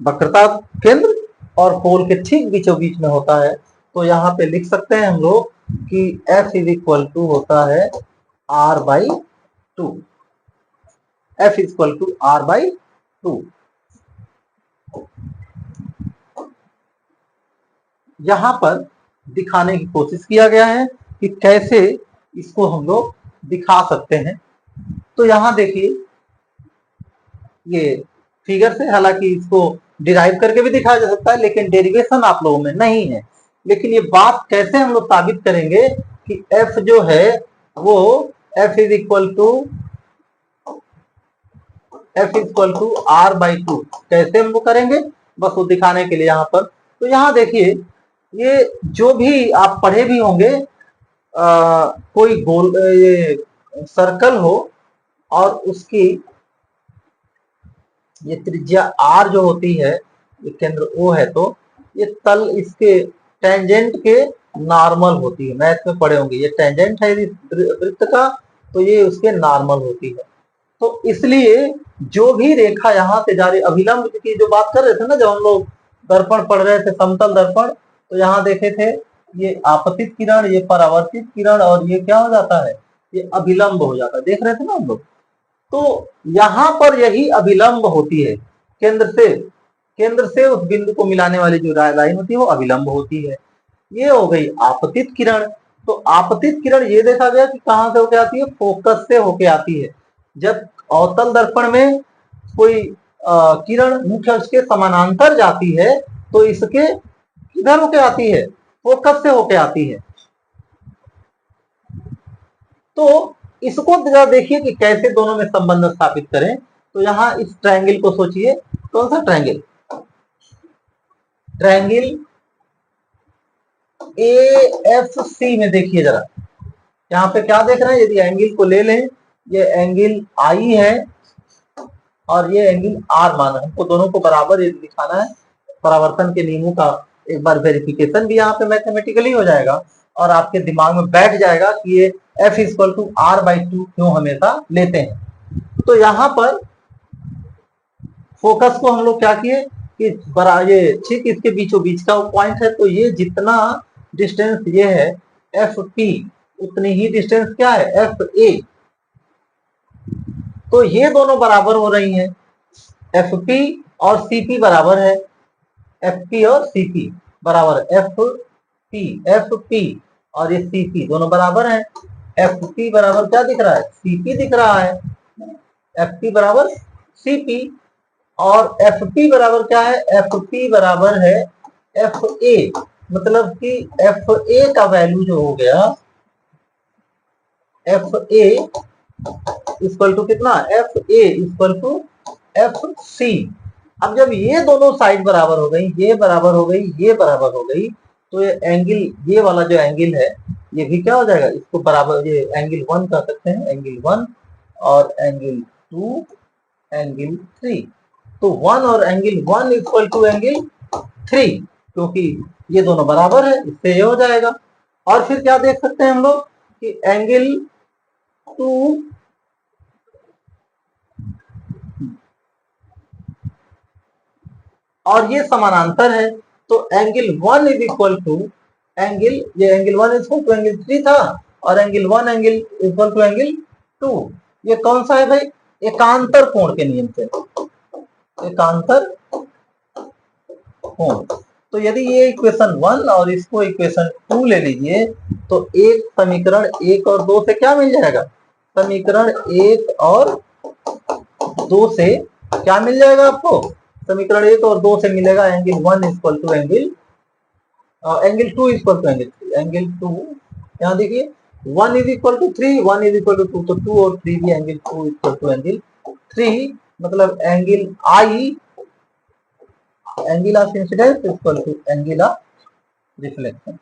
वक्रता केंद्र और पोल के ठीक बीचों बीच में होता है। तो यहाँ पे लिख सकते हैं हम लोग कि F इज इक्वल टू होता है R/2, F is equal to R/2। यहाँ पर दिखाने की कोशिश किया गया है कि कैसे इसको हम लोग दिखा सकते हैं। तो यहाँ देखिए ये फिगर से, हालांकि इसको डिराइव करके भी दिखाया जा सकता है, लेकिन डेरिवेशन आप लोगों में नहीं है। लेकिन ये बात कैसे हम लोग साबित करेंगे कि f जो है वो f is equal to r/2, कैसे हम वो करेंगे, बस वो दिखाने के लिए यहाँ पर। तो यहाँ देखिए ये जो भी आप पढ़े भी होंगे, कोई गोल ये सर्कल हो और उसकी ये त्रिज्या r जो होती है, ये केंद्र O है, तो ये तल इसके टेंजेंट के नॉर्मल होती है। मैथ में पढ़े होंगे, ये टेंजेंट है वृत्त का, तो ये उसके नॉर्मल होती है। तो इसलिए जो भी रेखा यहाँ से जा रही, अभिलंब की जो बात कर रहे थे ना, जब हम लोग दर्पण पढ़ रहे थे, समतल दर्पण, तो यहाँ देखे थे ये आपतित किरण, ये परावर्तित किरण, और ये क्या हो जाता है, ये अभिलंब हो जाता है, देख रहे थे ना हम लोग। तो यहाँ पर यही अभिलंब होती है, केंद्र से उस बिंदु को मिलाने वाली जो लाइन होती है वो अभिलंब होती है। ये हो गई आपतित किरण। तो आपतित किरण ये देखा गया कि कहां से होके आती है, फोकस से होके आती है। जब अवतल दर्पण में कोई किरण मुख्य अक्ष के समानांतर जाती है तो इसके किधर होके आती है, फोकस से होके आती है। तो इसको जरा देखिए कि कैसे दोनों में संबंध स्थापित करें। तो यहाँ इस ट्रायंगल को सोचिए, कौन सा ट्रायंगल, ट्रायंगल AFC में देखिए जरा, यहाँ पे क्या देख रहे हैं, यदि एंगल को ले लें, ये एंगल I है और ये एंगल R माना है, हमको दोनों को बराबर दिखाना है। परावर्तन के नियमों का एक बार वेरिफिकेशन भी यहाँ पे मैथमेटिकली हो जाएगा और आपके दिमाग में बैठ जाएगा कि ये F इक्वल टू R/2 क्यों हमेशा लेते हैं। तो यहाँ पर फोकस को हम लोग क्या किए कि ये ठीक इसके बीचों बीच का पॉइंट है, तो ये जितना डिस्टेंस ये है FP, उतनी ही डिस्टेंस क्या है FA। तो ये दोनों बराबर हो रही हैं, FP और CP बराबर है, FP और CP बराबर, FP और ये CP दोनों बराबर हैं। FP बराबर क्या दिख रहा है, CP दिख रहा है, FP बराबर CP, और FP बराबर क्या है, FP बराबर है FA। मतलब कि FA का वैल्यू जो हो गया, FA इक्वल टू कितना, FA इक्वल टू FC। अब जब ये दोनों साइड बराबर हो गई, ये बराबर हो गई, ये बराबर हो गई, तो ये एंगल, ये वाला जो एंगल है ये भी क्या हो जाएगा, इसको बराबर, ये एंगल 1 कह सकते हैं, एंगल 1 और एंगल 2, एंगल 3। तो 1 और एंगल 1 इक्वल टू एंगल 3, क्योंकि ये दोनों बराबर है, इससे ये हो जाएगा। और फिर क्या देख सकते हैं हम लोग कि एंगल 2 और ये समानांतर है, तो angle 1 is equal to angle, ये एंगल 1 इक्वल टू एंगल 3 था, और angle 1 angle equal to angle 2। ये कौन सा है भाई, एकांतर कोण के नियम से, एकांतर कोण। तो यदि ये इक्वेशन 1 और इसको इक्वेशन 2 ले लीजिए, तो एक समीकरण 1 और 2 से क्या मिल जाएगा, समीकरण 1 और 2 से क्या मिल जाएगा आपको, समीकरण 1 और 2 से मिलेगा angle 1 equal to angle 2 equal to angle 3, angle 2, यहाँ देखिए 1 is equal to 3, 1 is equal to 2, तो 2 और 3 भी एंगल 2 इक्वल टू एंगल 3, मतलब angle I, angle of incidence equal to angle of reflection.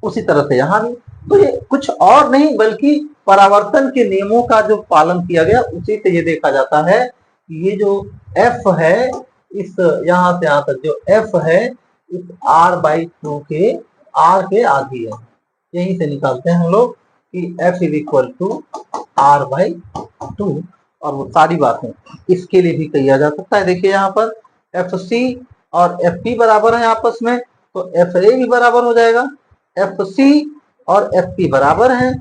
उसी तरह से यहाँ भी, तो ये कुछ और नहीं बल्कि परावर्तन के नियमों का जो पालन किया गया, उसी से ये देखा जाता है कि ये जो F है, इस यहाँ से यहाँ तक जो F है, इस R/2 के R के आधी है। यहीं से निकालते हैं हम लोग कि F is equal to R/2, और वो सारी बातें इसके लिए भी किया जा सकता है। देखिए यहाँ पर FC और FP बराबर है आपस में, तो FA भी बराबर हो जाएगा, FC और FP बराबर हैं,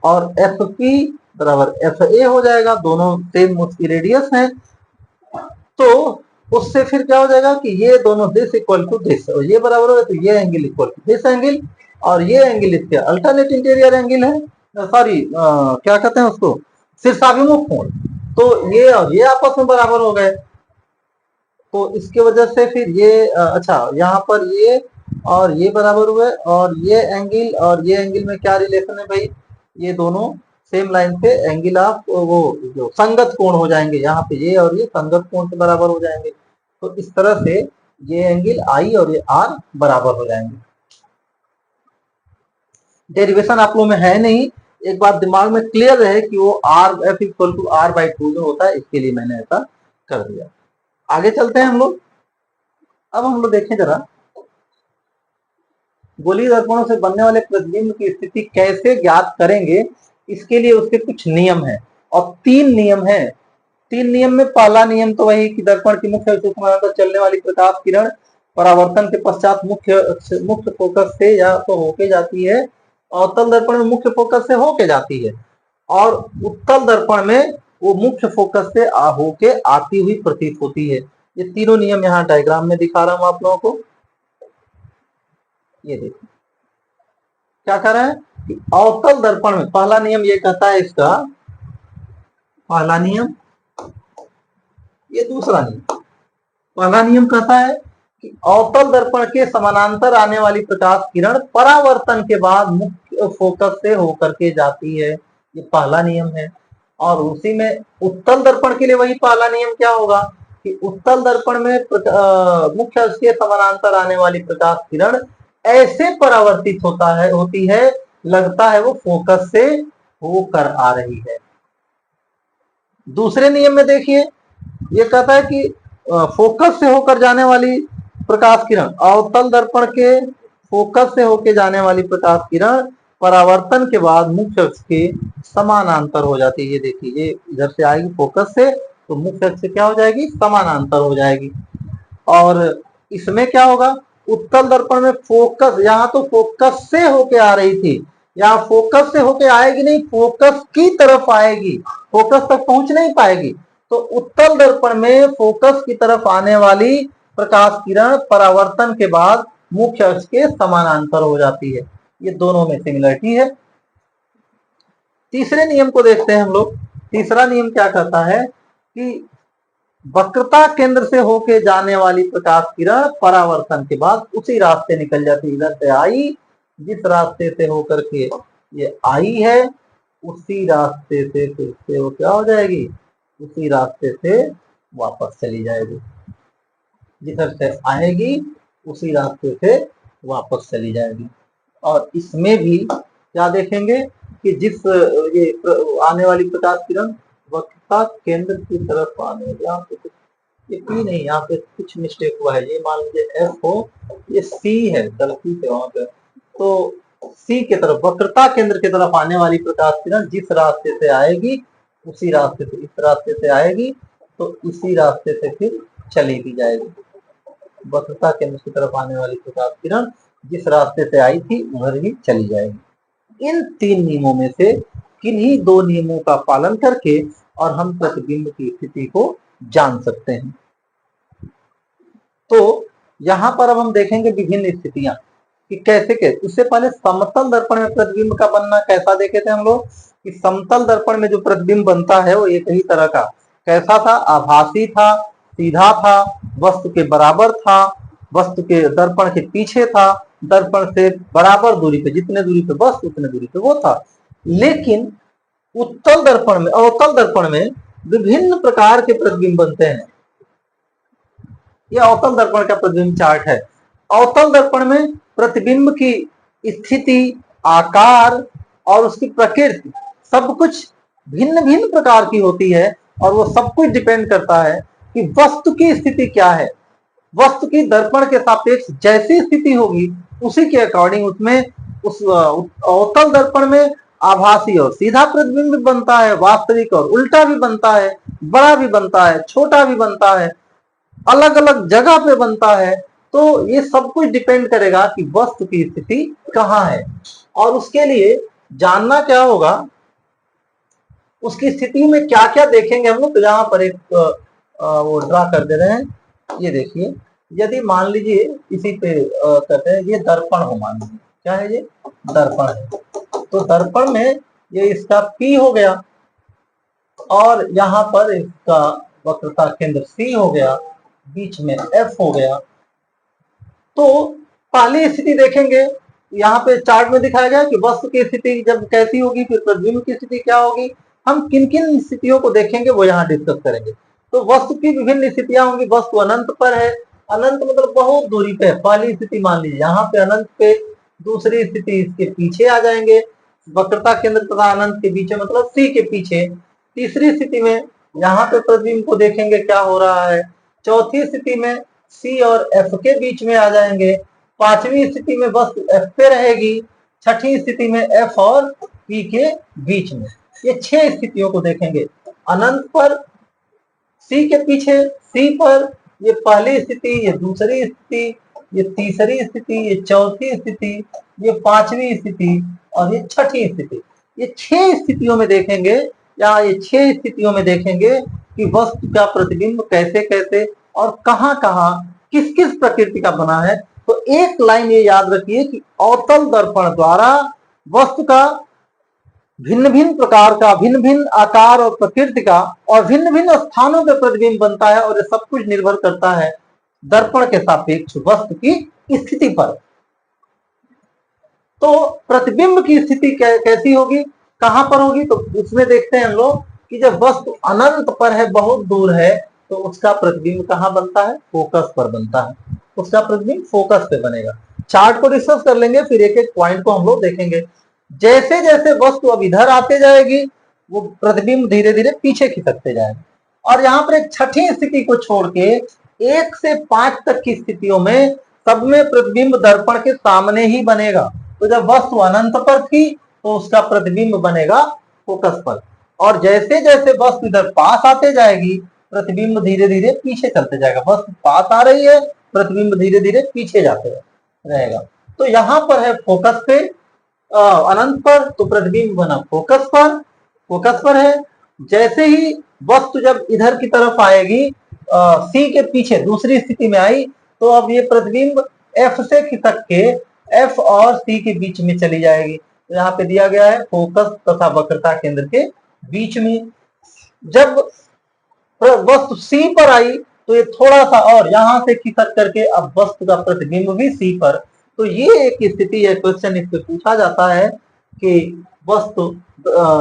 और FP बराबर FA हो जाएगा, दोनों सेम उसकी रेडियस है। तो उससे फिर क्या हो जाएगा कि ये दोनों दिस इक्वल टू दिस, और ये बराबर होगा, तो ये angle equal to this angle, और ये एंगल इसके अल्टरनेट इंटीरियर एंगल है, सॉरी क्या कहते हैं उसको, शीर्षाभिमुख कोण। तो ये और ये आपस में बराबर हो गए, तो इसके वजह से फिर ये अच्छा यहाँ पर ये और ये बराबर हुए, और ये एंगल में क्या रिलेशन है भाई, ये दोनों सेम लाइन पे एंगल ऑफ वो जो संगत कोण हो जाएंगे, यहाँ पे ये और ये संगत कोण से बराबर हो जाएंगे। तो इस तरह से ये एंगल आई और ये आर बराबर हो जाएंगे। डेरिवेशन आप लोगों में है नहीं, एक बात दिमाग में क्लियर रहे कि वो R F equal to R by two जो होता है, इसके लिए मैंने ऐसा कर दिया। आगे चलते हैं हम लोग। अब हम लोग देखें जरा, गोलीय दर्पणों से बनने वाले प्रतिबिंब की स्थिति कैसे ज्ञात करेंगे, इसके लिए उसके कुछ नियम हैं, और 3 नियम हैं। 3 नियम में पहला नियम तो वही कि दर्पण की मुख्य अक्ष समानांतर चलने वाली प्रकाश किरण परावर्तन के पश्चात मुख्य फोकस से या तो होके जाती है, अवतल दर्पण में मुख्य फोकस से होके जाती है, और उत्तल दर्पण में वो मुख्य फोकस से होके आती हुई प्रतीत होती है। ये तीनों नियम यहाँ डायग्राम में दिखा रहा हूं आप लोगों को। ये देखिए क्या कर रहा है कि अवतल दर्पण में पहला नियम ये कहता है, इसका पहला नियम, ये दूसरा नियम। पहला नियम कहता है कि अवतल दर्पण के समानांतर आने वाली प्रकाश किरण परावर्तन के बाद मुख्य फोकस से होकर के जाती है, ये पहला नियम है। और उसी में उत्तल दर्पण के लिए वही पहला नियम क्या होगा कि उत्तल दर्पण में मुख्य अक्ष के समानांतर आने वाली प्रकाश किरण ऐसे परावर्तित होती है लगता है वो फोकस से होकर आ रही है। दूसरे नियम में देखिए ये कहता है कि फोकस से होकर जाने वाली प्रकाश किरण, अवतल दर्पण के फोकस से होकर जाने वाली प्रकाश किरण परावर्तन के बाद मुख्य अक्ष के समानांतर हो जाती है। ये देखिए, ये इधर से आएगी फोकस से, तो मुख्य अक्ष से क्या हो जाएगी, समानांतर हो जाएगी। और इसमें क्या होगा, उत्तल दर्पण में फोकस, यहाँ तो फोकस से होके आ रही थी, यहाँ फोकस से होके आएगी नहीं, फोकस की तरफ आएगी, फोकस तक पहुंच नहीं पाएगी। तो उत्तल दर्पण में फोकस की तरफ आने वाली प्रकाश किरण परावर्तन के बाद मुख्य अक्ष के समानांतर हो जाती है। ये दोनों में सिमिलरिटी है। तीसरे नियम को देखते हैं हम लोग। तीसरा नियम क्या कहता है कि वक्रता केंद्र से होके जाने वाली प्रकाश किरण परावर्तन के बाद उसी रास्ते निकल जाती है, इधर से आई, जिस रास्ते से होकर के ये आई है उसी रास्ते से फिर से वो क्या हो जाएगी, उसी रास्ते से वापस चली जाएगी, जिधर से आएगी उसी रास्ते से वापस चली जाएगी। और इसमें भी क्या देखेंगे कि जिस ये आने वाली प्रकाश किरण वक्रता केंद्र की तरफ आने, यहाँ पे कुछ ये पी नहीं, यहाँ पे कुछ मिस्टेक हुआ है, ये मान लीजिए एफ हो, ये सी है गलती से वहां पे, तो सी के तरफ वक्रता केंद्र की तरफ आने वाली प्रकाश किरण जिस रास्ते से आएगी उसी रास्ते से, इस रास्ते से आएगी तो इसी रास्ते से फिर चली भी जाएगी। वक्रता केंद्र की तरफ आने वाली प्रकाश किरण जिस रास्ते से आई थी उधर ही चली जाएगी। इन 3 नियमों में से किन्हीं 2 नियमों का पालन करके और हम प्रतिबिंब की स्थिति को जान सकते हैं। तो यहां पर अब हम देखेंगे विभिन्न स्थितियां कि कैसे कैसे। उससे पहले समतल दर्पण में प्रतिबिंब का बनना कैसा देखे थे हम लोग कि समतल दर्पण में जो प्रतिबिंब बनता है वो एक ही तरह का कैसा था, आभासी था, सीधा था, वस्तु के बराबर था, वस्तु के दर्पण के पीछे था, दर्पण से बराबर दूरी पे, जितने दूरी पे वस्तु उतने दूरी पे वो था। लेकिन उत्तल दर्पण में, अवतल दर्पण में विभिन्न प्रकार के प्रतिबिंब बनते हैं। यह अवतल दर्पण का प्रतिबिंब चार्ट है। अवतल दर्पण में प्रतिबिंब की स्थिति, आकार और उसकी प्रकृति सब कुछ भिन्न भिन्न प्रकार की होती है, और वो सब कुछ डिपेंड करता है कि वस्तु की स्थिति क्या है। वस्तु की दर्पण के सापेक्ष जैसी स्थिति होगी उसी के अकॉर्डिंग उसमें उस अवतल दर्पण में आभासी और सीधा प्रतिबिंब बनता है, वास्तविक और उल्टा भी बनता है, बड़ा भी बनता है, छोटा भी बनता है, अलग अलग जगह पे बनता है। तो ये सब कुछ डिपेंड करेगा कि वस्तु की स्थिति कहाँ है, और उसके लिए जानना क्या होगा, उसकी स्थिति में क्या क्या देखेंगे हम लोग। तो यहाँ पर एक वो ड्रा कर दे रहे हैं, ये देखिए, यदि मान लीजिए इसी पे कहते हैं ये दर्पण हो, मान लीजिए क्या है, ये दर्पण है। तो दर्पण में ये इसका P हो गया, और यहाँ पर इसका वक्रता केंद्र C हो गया, बीच में F हो गया। तो पहली स्थिति देखेंगे, यहाँ पे चार्ट में दिखाया गया कि वस्तु की स्थिति जब कैसी होगी, फिर प्रतिबिंब की स्थिति क्या होगी, हम किन किन स्थितियों को देखेंगे वो यहाँ डिस्कस करेंगे। तो वस्तु की विभिन्न स्थितियां होंगी। वस्तु अनंत पर है, अनंत मतलब बहुत दूरी पे है। पहली स्थिति मान लीजिए यहाँ पे अनंत पे, दूसरी स्थिति इसके पीछे आ जाएंगे, वक्रता केंद्र तथा अनंत के बीच मतलब C के पीछे। तीसरी स्थिति में यहाँ पे प्रतिबिंब को देखेंगे क्या हो रहा है। चौथी स्थिति में C और F के बीच में आ जाएंगे। पांचवी स्थिति में वस्तु F पे रहेगी। छठी स्थिति में F और P के बीच में। ये 6 स्थितियों को देखेंगे। अनंत पर, C के पीछे, C पर, ये पहली स्थिति, ये दूसरी स्थिति, ये तीसरी स्थिति, ये चौथी स्थिति, ये पांचवी स्थिति और ये छठी स्थिति। ये 6 स्थितियों में देखेंगे, या ये 6 स्थितियों में देखेंगे कि वस्तु का प्रतिबिंब कैसे कैसे और कहां कहां किस किस प्रकृति का बना है। तो एक लाइन ये याद रखिए कि अवतल दर्पण द्वारा वस्तु का भिन्न भिन्न प्रकार का, भिन्न भिन्न आकार और प्रकृति का और भिन्न भिन्न स्थानों के प्रतिबिंब बनता है, और ये सब कुछ निर्भर करता है दर्पण के सापेक्ष वस्तु की स्थिति पर। तो प्रतिबिंब की स्थिति कैसी होगी, कहां पर होगी, तो उसमें देखते हैं हम लोग कि जब वस्तु अनंत पर है, बहुत दूर है, तो उसका प्रतिबिंब कहां बनता है, फोकस पर बनता है। उसका प्रतिबिंब फोकस पे बनेगा। चार्ट को डिस्कस कर लेंगे, फिर एक एक पॉइंट को हम लोग देखेंगे। जैसे जैसे वस्तु अब इधर आते जाएगी, वो प्रतिबिंब धीरे धीरे पीछे खिसकते जाएंगे। और यहाँ पर एक छठी स्थिति को छोड़ के 1 से 5 तक की स्थितियों में सब में प्रतिबिंब दर्पण के सामने ही बनेगा। तो जब वस्तु अनंत पर थी तो उसका प्रतिबिंब बनेगा फोकस पर, और जैसे जैसे वस्तु इधर पास आते जाएगी, प्रतिबिंब धीरे धीरे पीछे चलते जाएगा। वस्तु पास आ रही है, प्रतिबिंब धीरे धीरे पीछे जाते रहेगा। तो यहाँ पर है फोकस पे, अनंत पर, तो प्रतिबिंब बना फोकस पर है। जैसे ही वस्तु जब इधर की तरफ आएगी, C के पीछे दूसरी स्थिति में आई, तो अब ये प्रतिबिंब F से खिसक के F और C के बीच में चली जाएगी। तो यहाँ पे दिया गया है फोकस तथा वक्रता केंद्र के बीच में। जब वस्तु C पर आई तो ये थोड़ा सा और यहाँ से खिसक करके अब वस्तु का प्रतिबिंब भी C पर। तो ये एक स्थिति है, क्वेश्चन इस पे पूछा जाता है कि वस्तु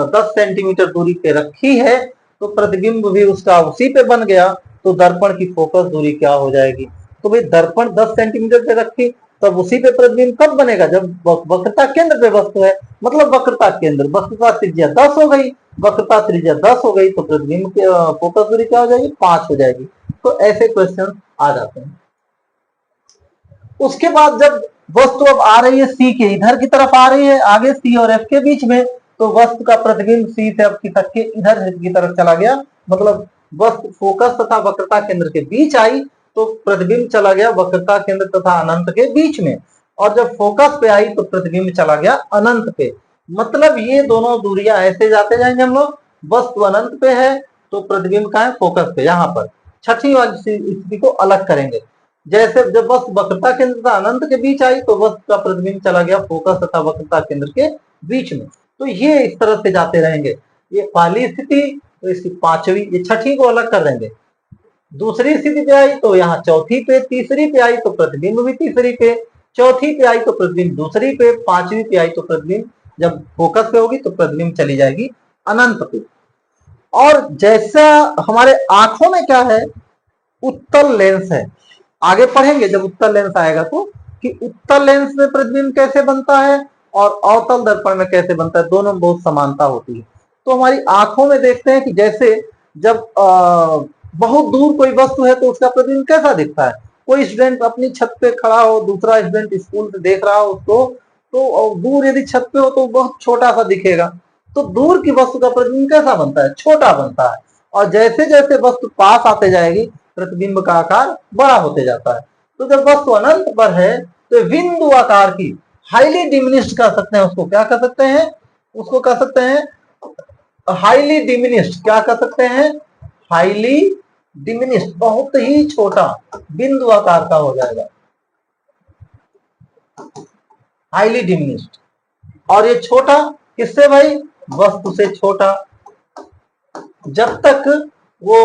10 सेंटीमीटर दूरी पे रखी है, तो प्रतिबिंब भी उसका उसी पे बन गया, तो दर्पण की फोकस दूरी क्या हो जाएगी। तो भाई दर्पण 10 सेंटीमीटर पे रखी, तब उसी पे प्रतिबिंब कब बनेगा, जब वक्रता केंद्र पे वस्तु है। मतलब वक्रता केंद्र, वक्रता त्रिज्या 10 हो गई, वक्रता त्रिज्या 10 हो गई, तो प्रतिबिंब की फोकस दूरी क्या हो जाएगी, 5 हो जाएगी। तो ऐसे क्वेश्चन आ जाते हैं। उसके बाद जब वस्तु अब आ रही है C के इधर की तरफ आ रही है, आगे C और F के बीच में, तो वस्तु का प्रतिबिंब C से F खिसक के इधर की तरफ चला गया। मतलब वस्तु फोकस तथा वक्रता केंद्र के बीच आई, तो प्रतिबिंब चला गया वक्रता केंद्र तथा अनंत के बीच में, और जब फोकस पे आई तो प्रतिबिंब चला गया अनंत पे। मतलब ये दोनों दूरियां ऐसे जाते जाएंगे हम लोग। वस्तु अनंत पे है तो प्रतिबिंब कहाँ है, फोकस पे। यहाँ पर छठी वाली स्थिति को अलग करेंगे। जैसे जब वस्तु वक्रता केंद्र तथा अनंत के बीच आई, तो वस्तु का प्रतिबिंब चला गया फोकस तथा वक्रता केंद्र के बीच में। तो ये इस तरह से जाते रहेंगे। ये पहली स्थिति, तो इसकी पांचवी, ये छठी को अलग कर देंगे। दूसरी स्थिति पे आई तो यहाँ चौथी पे, तीसरी पे आई तो प्रतिबिंब भी तीसरी पे, चौथी पे आई तो प्रतिबिंब दूसरी पे, पांचवी पे आई तो प्रतिबिंब जब फोकस पे होगी तो प्रतिबिंब चली जाएगी अनंत पे। और जैसा हमारे आंखों में क्या है, उत्तल लेंस है। आगे पढ़ेंगे जब उत्तल लेंस आएगा तो, कि उत्तल लेंस में प्रतिबिंब कैसे बनता है और अवतल दर्पण में कैसे बनता है, दोनों में बहुत समानता होती है। तो हमारी आंखों में देखते हैं कि जैसे जब बहुत दूर कोई वस्तु है तो उसका प्रतिबिंब कैसा दिखता है। कोई स्टूडेंट अपनी छत पे खड़ा हो, दूसरा स्टूडेंट स्कूल से देख रहा हो उसको, तो दूर यदि छत पे हो तो बहुत छोटा सा दिखेगा। तो दूर की वस्तु का प्रतिबिंब कैसा बनता है, छोटा बनता है। और जैसे जैसे वस्तु पास आते जाएगी, प्रतिबिंब का आकार बड़ा होते जाता है। तो जब वस्तु अनंत पर है तो बिंदु आकार की, हाईली डिमिनिश्ड कह सकते हैं उसको, क्या कह सकते हैं, उसको कह सकते हैं हाईली डिमिनिश्ड। क्या कह सकते हैं, हाईली डिमिनिश्ड, बहुत ही छोटा बिंदु आकार का हो जाएगा, हाईली डिमिनिश्ड। और ये छोटा किससे भाई, वस्तु से छोटा। जब तक वो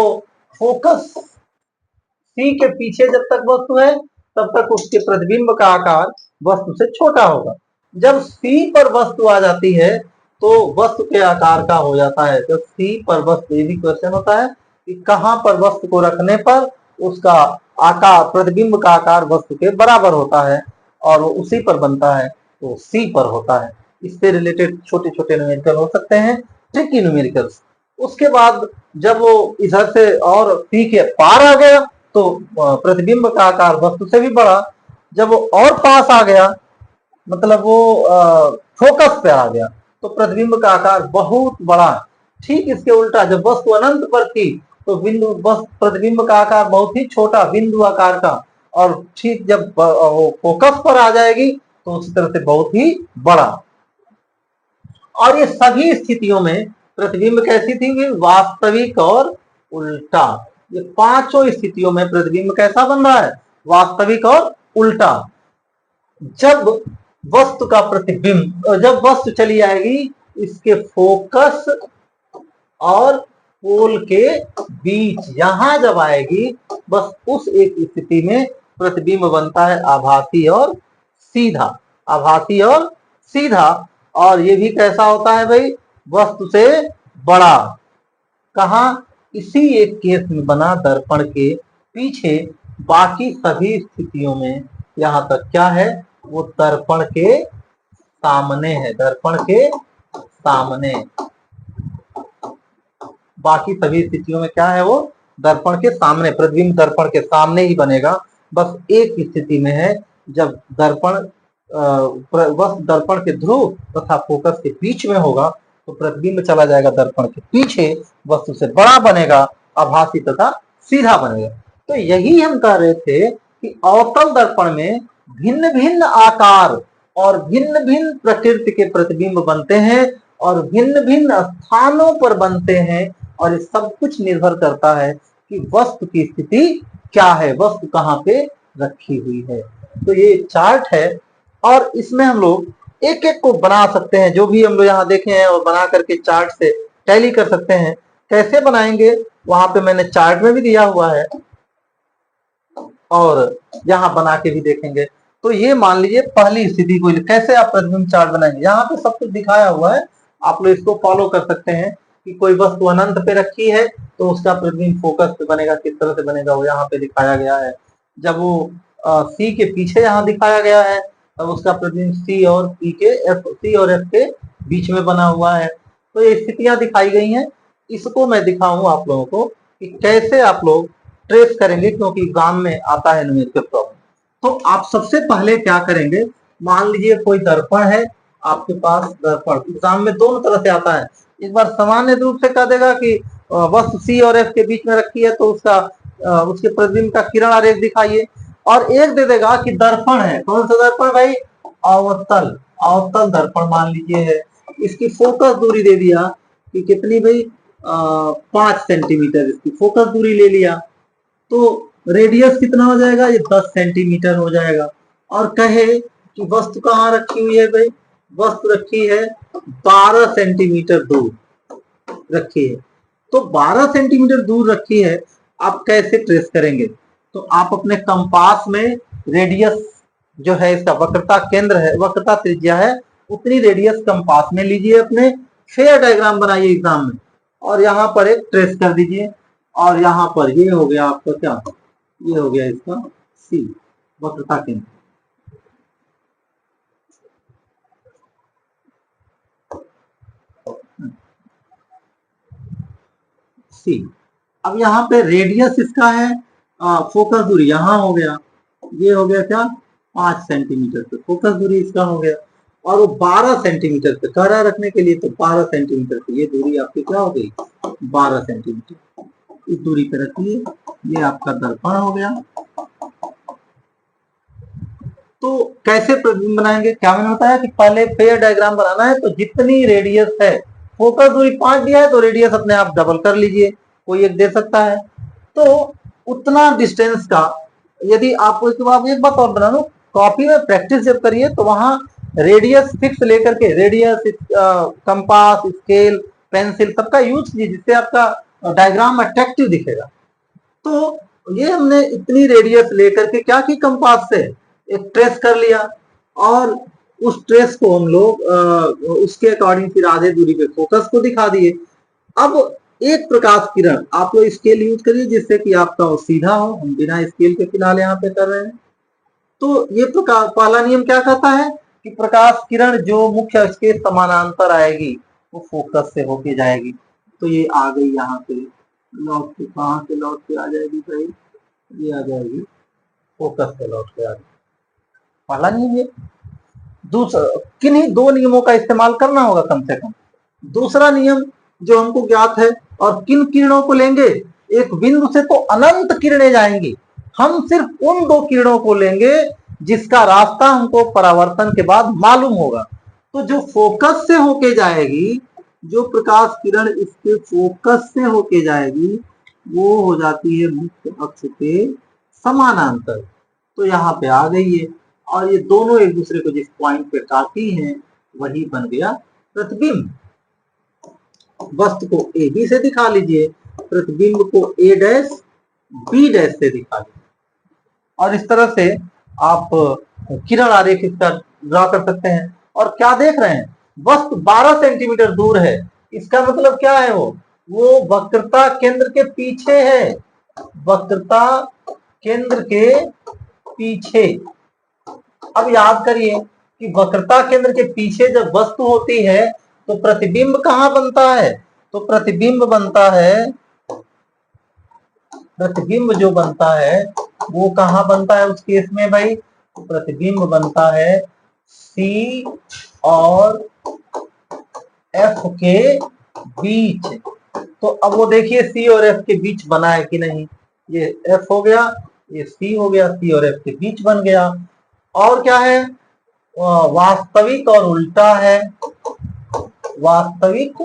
फोकस सी के पीछे जब तक वस्तु है तब तक उसके प्रतिबिंब का आकार वस्तु से छोटा होगा। जब सी पर वस्तु आ जाती है तो वस्तु के आकार का हो जाता है। जब सी पर वस्तु, ये भी क्वेश्चन होता है कि कहां पर वस्तु को रखने पर उसका आकार, प्रतिबिंब का आकार वस्तु के बराबर होता है और वो उसी पर बनता है, तो सी पर होता है। इससे रिलेटेड छोटे छोटे न्यूमेरिकल हो सकते हैं, ट्रिकी न्यूमेरिकल्स। उसके बाद जब वो इधर से और सी के पार आ गया तो प्रतिबिंब का आकार वस्तु से भी बड़ा। जब वो और पास आ गया, मतलब वो फोकस पे आ गया, तो प्रतिबिंब का आकार बहुत बड़ा। ठीक इसके उल्टा, जब वस्तु अनंत पर थी तो बिंदु प्रतिबिंब का आकार बहुत ही छोटा, बिंदु आकार का, और ठीक जब वो फोकस पर आ जाएगी तो उसी तरह से बहुत ही बड़ा। और ये सभी स्थितियों में प्रतिबिंब कैसी थी? वास्तविक और उल्टा। ये पांचों स्थितियों में प्रतिबिंब कैसा बन रहा है? वास्तविक और उल्टा। जब वस्तु का प्रतिबिंब, जब वस्तु चली आएगी इसके फोकस और पोल के बीच, यहां जब आएगी बस उस एक स्थिति में प्रतिबिंब बनता है आभासी और सीधा। आभासी और सीधा। और ये भी कैसा होता है भाई? वस्तु से बड़ा। कहा? इसी एक केस में बना दर्पण के पीछे। बाकी सभी स्थितियों में यहां तक क्या है? वो दर्पण के सामने है, दर्पण के सामने। बाकी सभी स्थितियों में क्या है? वो दर्पण के सामने, प्रतिबिंब दर्पण के सामने ही बनेगा। बस एक स्थिति में है जब दर्पण बस दर्पण के ध्रुव तथा फोकस के बीच में होगा तो प्रतिबिंब चला जाएगा दर्पण के पीछे, वस्तु से बड़ा बनेगा, आभासी तथा सीधा बनेगा। तो यही हम कह रहे थे कि अवतल दर्पण में भिन्न भिन्न आकार और भिन्न भिन्न प्रकृति के प्रतिबिंब बनते हैं और भिन्न भिन्न स्थानों पर बनते हैं, और ये सब कुछ निर्भर करता है कि वस्तु की स्थिति क्या है, वस्तु कहाँ पे रखी हुई है। तो ये चार्ट है और इसमें हम लोग एक एक को बना सकते हैं, जो भी हम लोग यहाँ देखे हैं, और बना करके चार्ट से टैली कर सकते हैं। कैसे बनाएंगे वहां पे मैंने चार्ट में भी दिया हुआ है और यहाँ बना के भी देखेंगे। तो ये मान लीजिए पहली स्थिति को कैसे आप प्रतिबिंब चार्ट बनाएंगे, यहाँ पे सब कुछ दिखाया हुआ है, आप लोग इसको फॉलो कर सकते हैं कि कोई वस्तु अनंत पे रखी है तो उसका प्रतिबिंब फोकस पे बनेगा, किस तरह से बनेगा वो यहाँ पे दिखाया गया है। जब वो सी के पीछे यहाँ दिखाया गया है तब उसका प्रतिबिंब सी और एफ के बीच में बना हुआ है। तो ये स्थितियां दिखाई गई हैं। इसको मैं दिखाऊं आप लोगों को कि कैसे आप लोग ट्रेस करेंगे, क्योंकि एग्जाम में आता है न्यूमेरिकल प्रॉब्लम। तो आप सबसे पहले क्या करेंगे, मान लीजिए कोई दर्पण है आपके पास। दर्पण एग्जाम में दोनों तरह से आता है। एक बार सामान्य रूप से कह देगा कि वस्तु सी और एफ के बीच में रखी है तो उसका उसके प्रतिबिंब का किरण आरेख दिखाइए, और एक दे देगा कि दर्पण है। कौन सा दर्पण भाई? अवतल। अवतल दर्पण मान लीजिए है। इसकी फोकस दूरी दे दिया कि कितनी भाई? 5 सेंटीमीटर इसकी फोकस दूरी ले लिया, तो रेडियस कितना हो जाएगा? ये 10 सेंटीमीटर हो जाएगा। और कहे कि वस्तु कहाँ रखी हुई है भाई? वस्तु रखी है 12 सेंटीमीटर दूर रखी है। तो 12 सेंटीमीटर दूर रखी है, आप कैसे ट्रेस करेंगे? तो आप अपने कंपास में रेडियस जो है, इसका वक्रता केंद्र है, वक्रता त्रिज्या है, उतनी रेडियस कंपास में लीजिए अपने, फेयर डायग्राम बनाइए एग्जाम में, और यहाँ पर एक ट्रेस कर दीजिए। और यहाँ पर ये हो गया आपका क्या? ये हो गया इसका सी, वक्रता केंद्र। सी। अब यहाँ पे रेडियस इसका है, फोकस दूरी यहाँ हो गया, ये हो गया क्या? 5 सेंटीमीटर पे फोकस दूरी इसका हो गया, और वो 12 सेंटीमीटर पे कह रहा रखने के लिए, तो 12 सेंटीमीटर पे ये दूरी आपकी क्या हो गई? 12 सेंटीमीटर। इस दूरी पे रखिए, ये आपका दर्पण हो गया। तो कैसे प्रतिबिंब बनाएंगे? क्या मैंने बताया कि पहले फेयर डायग्राम बनाना है, तो जितनी रेडियस है, फोकस दूरी 5 दिया है तो रेडियस अपने आप डबल कर लीजिए, कोई एक दे सकता है। तो उतना डिस्टेंस का, यदि आपको एक बात और बना लो, कॉपी में प्रैक्टिस जब करिए तो वहां रेडियस फिक्स लेकर के, रेडियस, कंपास, स्केल, पेंसिल सबका यूज कीजिए जिससे आपका डायग्राम अट्रैक्टिव दिखेगा। तो ये हमने इतनी रेडियस लेकर के क्या की, कंपास से एक ट्रेस कर लिया और उस ट्रेस को हम लोग उसके अकॉर्डिंग फिर आधे दूरी पे फोकस को दिखा दिए। अब एक प्रकाश किरण, आप लोग स्केल यूज करिए जिससे कि आपका वो सीधा हो, हम बिना स्केल के फिलहाल यहाँ पे कर रहे हैं। तो ये प्रकाश, पहला नियम क्या कहता है कि प्रकाश किरण जो मुख्य अक्ष के समानांतर आएगी वो फोकस से होके जाएगी। तो ये आ गई यहाँ पे लौट के, कहाँ से लौट के आ जाएगी भाई, ये आ जाएगी फोकस से लौट के आ जाएगी। पहला नियम ये। दूसरा, किन्हीं दो नियमों का इस्तेमाल करना होगा कम से कम। दूसरा नियम जो हमको ज्ञात है, और किन किरणों को लेंगे, एक बिंदु से तो अनंत किरणें जाएंगी, हम सिर्फ उन दो किरणों को लेंगे जिसका रास्ता हमको परावर्तन के बाद मालूम होगा। तो जो फोकस से होके जाएगी, जो प्रकाश किरण इसके फोकस से होके जाएगी वो हो जाती है मुख्य अक्ष के समानांतर। तो यहाँ पे आ गई है, और ये दोनों एक दूसरे को जिस पॉइंट पे काटी हैं वही बन गया प्रतिबिंब। वस्तु को ए बी से दिखा लीजिए, प्रतिबिंब को ए डैश बी डैश से दिखा लीजिए, और इस तरह से आप किरण आरेख इसका ड्रा कर सकते हैं। और क्या देख रहे हैं, वस्तु 12 सेंटीमीटर दूर है, इसका मतलब क्या है, वो वक्रता केंद्र के पीछे है, वक्रता केंद्र के पीछे। अब याद करिए कि वक्रता केंद्र के पीछे जब वस्तु होती है तो प्रतिबिंब कहाँ बनता है, तो प्रतिबिंब बनता है, प्रतिबिंब जो बनता है वो कहाँ बनता है उस केस में भाई, प्रतिबिंब बनता है सी और एफ के बीच। तो अब वो देखिए सी और एफ के बीच बना है कि नहीं, ये एफ हो गया, ये सी हो गया, सी और एफ के बीच बन गया। और क्या है, वास्तविक और उल्टा है, वास्तविक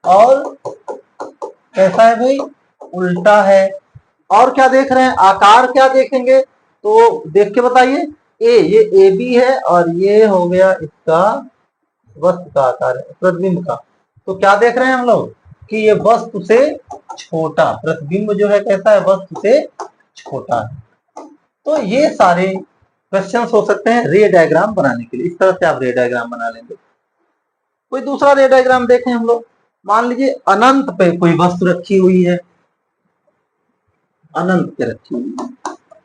और कैसा है भाई, उल्टा है। और क्या देख रहे हैं, आकार क्या देखेंगे, तो देख के बताइए, ये ए बी है और ये हो गया इसका वस्तु का आकार है, प्रतिबिंब का। तो क्या देख रहे हैं हम लोग कि ये वस्तु से छोटा, प्रतिबिंब जो है कैसा है, वस्तु से छोटा है। तो ये सारे क्वेश्चंस हो सकते हैं रे डायग्राम बनाने के लिए, इस तरह से आप रे डायग्राम बना लेंगे। कोई दूसरा रे डायग्राम देखें हम लोग, मान लीजिए अनंत पे कोई वस्तु रखी हुई है, अनंत पे रखी हुई है,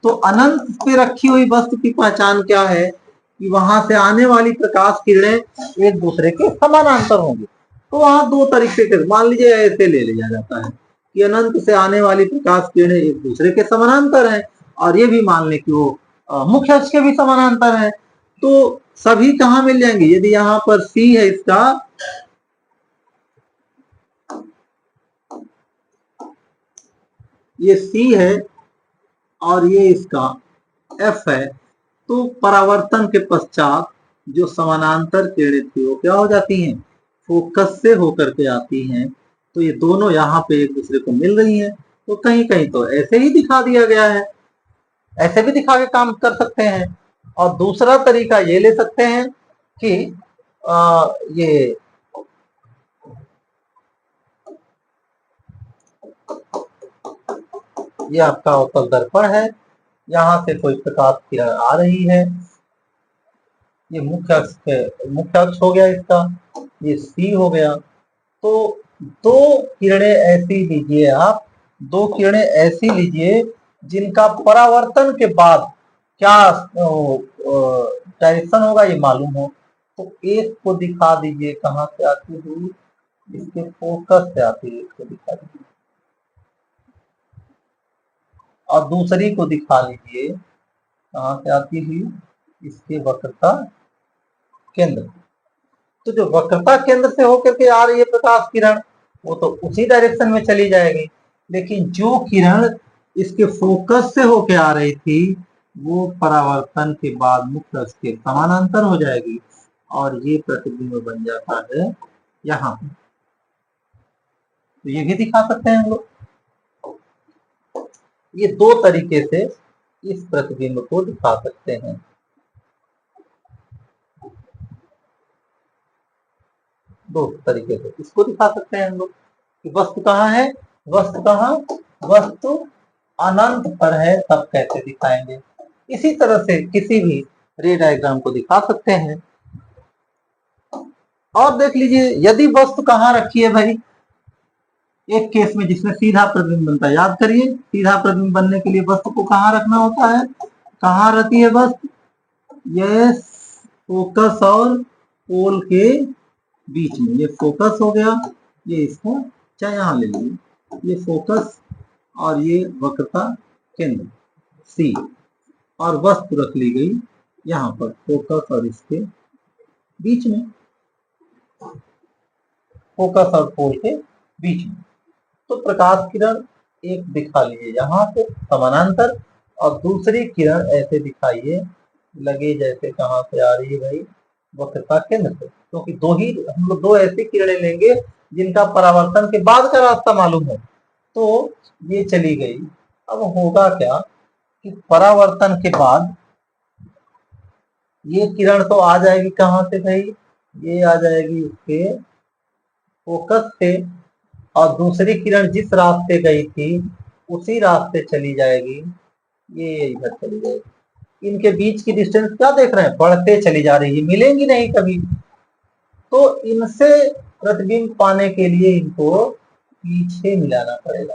तो अनंत पे रखी हुई वस्तु की पहचान क्या है कि वहां से आने वाली प्रकाश किरणें एक दूसरे के समानांतर होंगी। तो वहां दो तरीके से, मान लीजिए ऐसे ले लिया जाता है कि अनंत से आने वाली प्रकाश किरणें एक दूसरे के समानांतर हैं, और ये भी मान लें कि वो मुख्य अक्ष के भी समानांतर हैं। तो सभी कहाँ मिल जाएंगे, यदि यहाँ पर सी है इसका, ये सी है और ये इसका एफ है, तो परावर्तन के पश्चात जो समानांतर किरणें थी वो क्या हो जाती हैं, फोकस से होकर के आती हैं। तो ये दोनों यहाँ पे एक दूसरे को मिल रही हैं। तो कहीं कहीं तो ऐसे ही दिखा दिया गया है, ऐसे भी दिखा के काम कर सकते हैं। और दूसरा तरीका ये ले सकते हैं कि ये आपका अवतल दर्पण है, यहाँ से कोई प्रकाश किरण आ रही है, ये मुख्य अक्ष हो गया इसका, ये सी हो गया। तो दो किरणें ऐसी लीजिए आप, दो किरणें ऐसी लीजिए जिनका परावर्तन के बाद क्या डायरेक्शन होगा ये मालूम हो। तो एक को दिखा दीजिए कहाँ से आती है, इसके फोकस से आती है, इसको दिखा दीजिए, और दूसरी को दिखा लीजिए कहाँ से आती है, इसके वक्रता केंद्र। तो जो वक्रता केंद्र से होकर के आ रही है प्रकाश किरण वो तो उसी डायरेक्शन में चली जाएगी, लेकिन जो किरण इसके फोकस से होकर आ रही थी वो परावर्तन के बाद मुख्य अक्ष के समानांतर हो जाएगी, और ये प्रतिबिंब बन जाता है यहाँ पे। तो ये भी दिखा सकते हैं हम लोग, ये दो तरीके से इस प्रतिबिंब को दिखा सकते हैं। दो तरीके से इसको दिखा सकते हैं हम लोग कि वस्तु कहाँ है, वस्तु कहाँ, वस्तु अनंत पर है, तब कैसे दिखाएंगे। इसी तरह से किसी भी रे डायग्राम को दिखा सकते हैं। और देख लीजिए, यदि वस्तु कहाँ रखी है भाई, एक केस में जिसमें सीधा प्रतिबिंब बनता है, याद करिए सीधा प्रतिबिंब बनने के लिए वस्तु को कहाँ रखना होता है, कहाँ रहती है वस्तु, ये फोकस और पोल के बीच में। ये फोकस हो गया, ये इसको चाहे यहां ले लीजिए, ये फोकस और ये वक्रता केंद्र सी, और वस्तु रख ली गई यहाँ पर फोकस और इसके बीच में, फोकस और पोल के बीच में। तो प्रकाश किरण एक दिखा लीजिए यहाँ से समानांतर, और दूसरी किरण ऐसे दिखाइए लगे जैसे कहाँ से आ रही है भाई, वक्रता केंद्र से, क्योंकि हम लोग दो ऐसी किरणें लेंगे जिनका परावर्तन के बाद का रास्ता मालूम है। तो ये चली गई, अब होगा क्या कि परावर्तन के बाद ये किरण तो आ जाएगी कहाँ से भाई, ये आ जाएगी उसके फोकस से, और दूसरी किरण जिस रास्ते गई थी उसी रास्ते चली जाएगी, ये इधर चली जाएगी। इनके बीच की डिस्टेंस क्या देख रहे हैं, बढ़ते चली जा रही है, मिलेंगी नहीं कभी। तो इनसे प्रतिबिंब पाने के लिए इनको पीछे मिलाना पड़ेगा,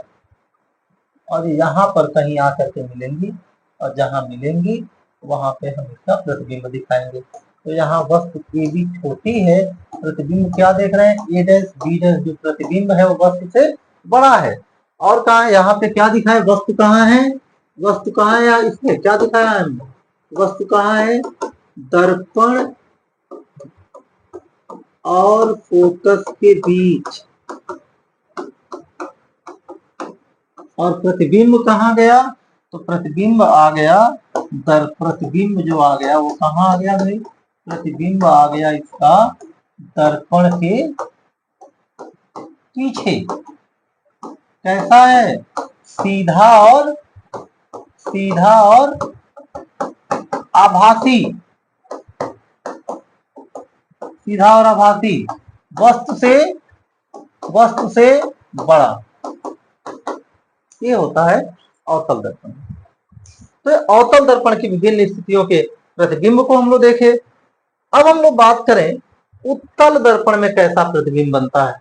और यहाँ पर कहीं आकर के मिलेंगी, और जहां मिलेंगी वहां पे हम इसका प्रतिबिंब दिखाएंगे। तो यहाँ वस्तु ए बी छोटी है, प्रतिबिंब क्या देख रहे हैं, ए डैश बी डैश, जो प्रतिबिंब है वो वस्तु से बड़ा है। और कहा है यहाँ पे क्या दिखा है, वस्तु कहाँ है, वस्तु कहाँ है, या इसमें क्या दिखाया है, वस्तु कहाँ है, दर्पण और फोकस के बीच, और प्रतिबिंब कहाँ गया, तो प्रतिबिंब आ गया, प्रतिबिंब जो आ गया वो कहाँ आ गया भाई, प्रतिबिंब आ गया इसका दर्पण के पीछे। कैसा है, सीधा और आभासी, सीधा और आभासी, वस्तु से बड़ा, ये होता है अवतल दर्पण। तो अवतल दर्पण की विभिन्न स्थितियों के प्रतिबिंब को हम लोग देखे। अब हम लोग बात करें उत्तल दर्पण में कैसा प्रतिबिंब बनता है।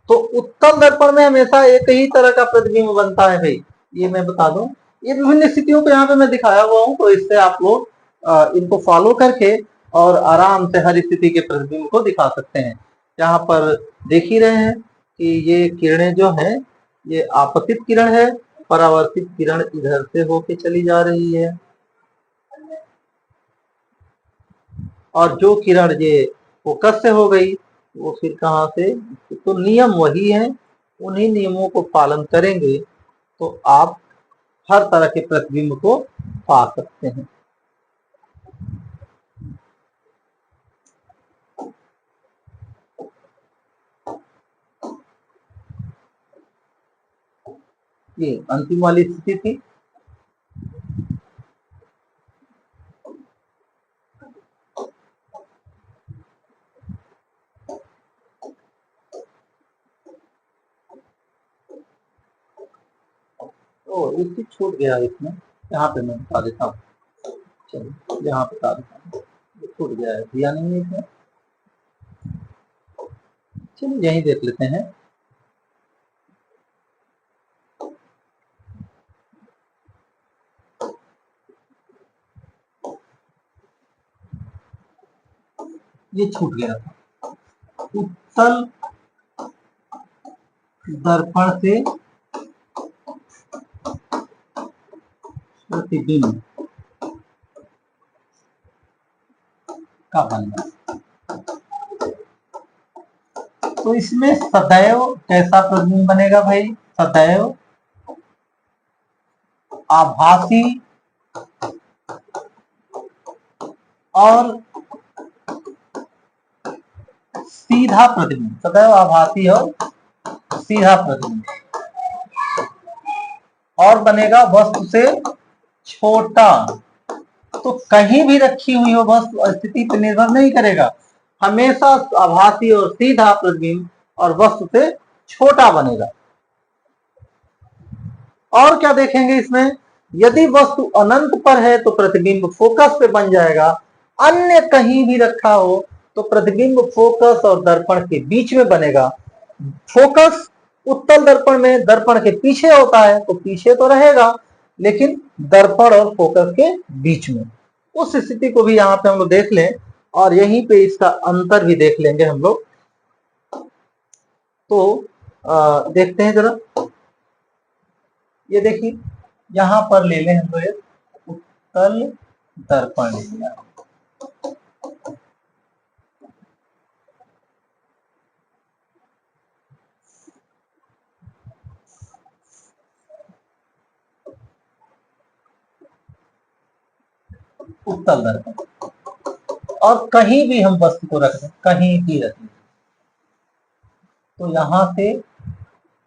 तो उत्तल दर्पण में हमेशा एक ही तरह का प्रतिबिंब बनता है भाई, ये मैं बता दूं। ये विभिन्न स्थितियों को यहाँ पे मैं दिखाया हुआ हूँ, तो इससे आप लोग इनको फॉलो करके और आराम से हर स्थिति के प्रतिबिंब को दिखा सकते हैं। यहाँ पर देख ही रहे हैं कि ये किरणें जो है ये आपतित किरण है, परावर्तित किरण इधर से होके चली जा रही है, और जो किरण ये फोकस से हो गई वो फिर कहाँ से, तो नियम वही है, उन्हीं नियमों को पालन करेंगे तो आप हर तरह के प्रतिबिंब को पा सकते हैं। ये अंतिम वाली स्थिति थी। ओ एक चीज छूट गया इसमें, यहाँ पे मैं बता देता हूँ, चलिए यहाँ बता देता हूँ, छूट गया है, दिया नहीं है इसमें, चलिए यही देख लेते हैं। ये छूट गया था, उत्तल दर्पण से प्रतिबिंब का बनना। तो इसमें सदैव कैसा प्रतिबिंब बनेगा भाई, सदैव आभासी और सीधा प्रतिबिंब, सदैव आभासी और सीधा प्रतिबिंब, और बनेगा वस्तु से छोटा। तो कहीं भी रखी हुई हो वस्तु स्थिति पर निर्भर नहीं करेगा, हमेशा आभासी और सीधा प्रतिबिंब और वस्तु से छोटा बनेगा। और क्या देखेंगे इसमें, यदि वस्तु अनंत पर है तो प्रतिबिंब फोकस पे बन जाएगा, अन्य कहीं भी रखा हो तो प्रतिबिंब फोकस और दर्पण के बीच में बनेगा। फोकस उत्तल दर्पण में दर्पण के पीछे होता है तो पीछे तो रहेगा, लेकिन दर्पण और फोकस के बीच में। उस स्थिति को भी यहाँ पे हम लोग देख लें और यहीं पे इसका अंतर भी देख लेंगे हम लोग। तो देखते हैं जरा, ये देखिए यहां पर ले लें हम लोग एक उत्तल दर्पण ले लिया। उत्तल दर्पण, और कहीं भी हम वस्तु को रख दें, कहीं भी रख दें, तो यहां से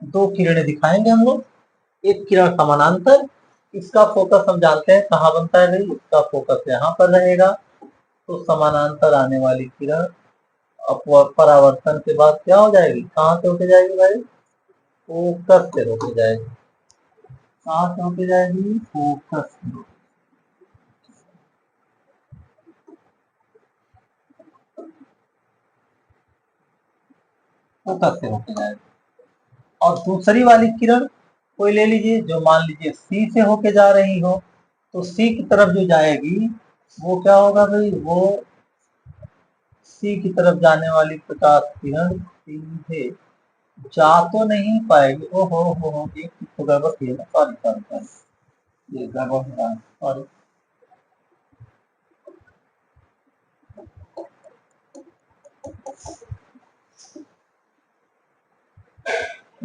दो किरणें दिखाएंगे हम लोग। एक किरण समानांतर, इसका फोकस हम जानते हैं कहाँ बनता है भाई, इसका फोकस यहाँ पर रहेगा। तो समानांतर आने वाली किरण परावर्तन के बाद क्या हो जाएगी, कहाँ से होके जाएगी भाई, फोकस से होके जाएगी। कहाँ से होके जाएगी, फोकस से। फोकस से होके जाएगी। और दूसरी वाली किरण कोई ले लीजिए, जो मान लीजिए सी से होके जा रही हो, तो सी की तरफ जो जाएगी वो क्या होगा भाई, वो सी की तरफ जाने वाली प्रकाश किरण सीधे जा तो नहीं पाएगी। ओहो हो, एक तो गड़बड़ की है, सॉरी सॉरी सॉरी, ये गड़बड़ हो रहा है, सॉरी।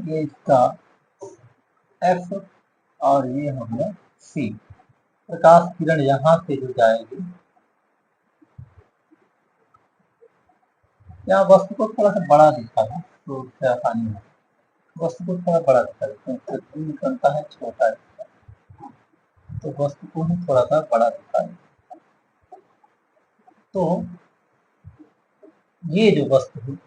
ये इसका एफ और ये हो गया सी। प्रकाश किरण यहां से जो जाएगी, यहाँ वस्तु को थोड़ा सा बड़ा दिखा है तो उससे आसानी है, वस्तु को थोड़ा बड़ा दिखा है, निकलता है छोटा है, तो वस्तु को ही थोड़ा सा बड़ा दिखा है। तो ये जो वस्तु है,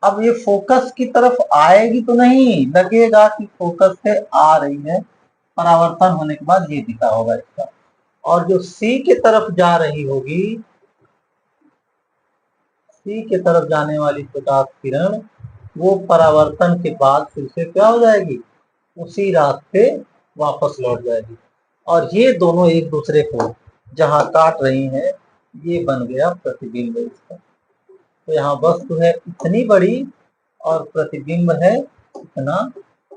अब ये फोकस की तरफ आएगी तो नहीं, लगेगा कि फोकस से आ रही है, परावर्तन होने के बाद ये दिखा होगा इसका। और जो सी की तरफ जा रही होगी, सी की तरफ जाने वाली प्रकाश किरण, वो परावर्तन के बाद फिर से क्या हो जाएगी, उसी रास्ते वापस लौट जाएगी। और ये दोनों एक दूसरे को जहां काट रही हैं, ये बन गया प्रतिबिंब इसका। तो यहाँ वस्तु है इतनी बड़ी और प्रतिबिंब है इतना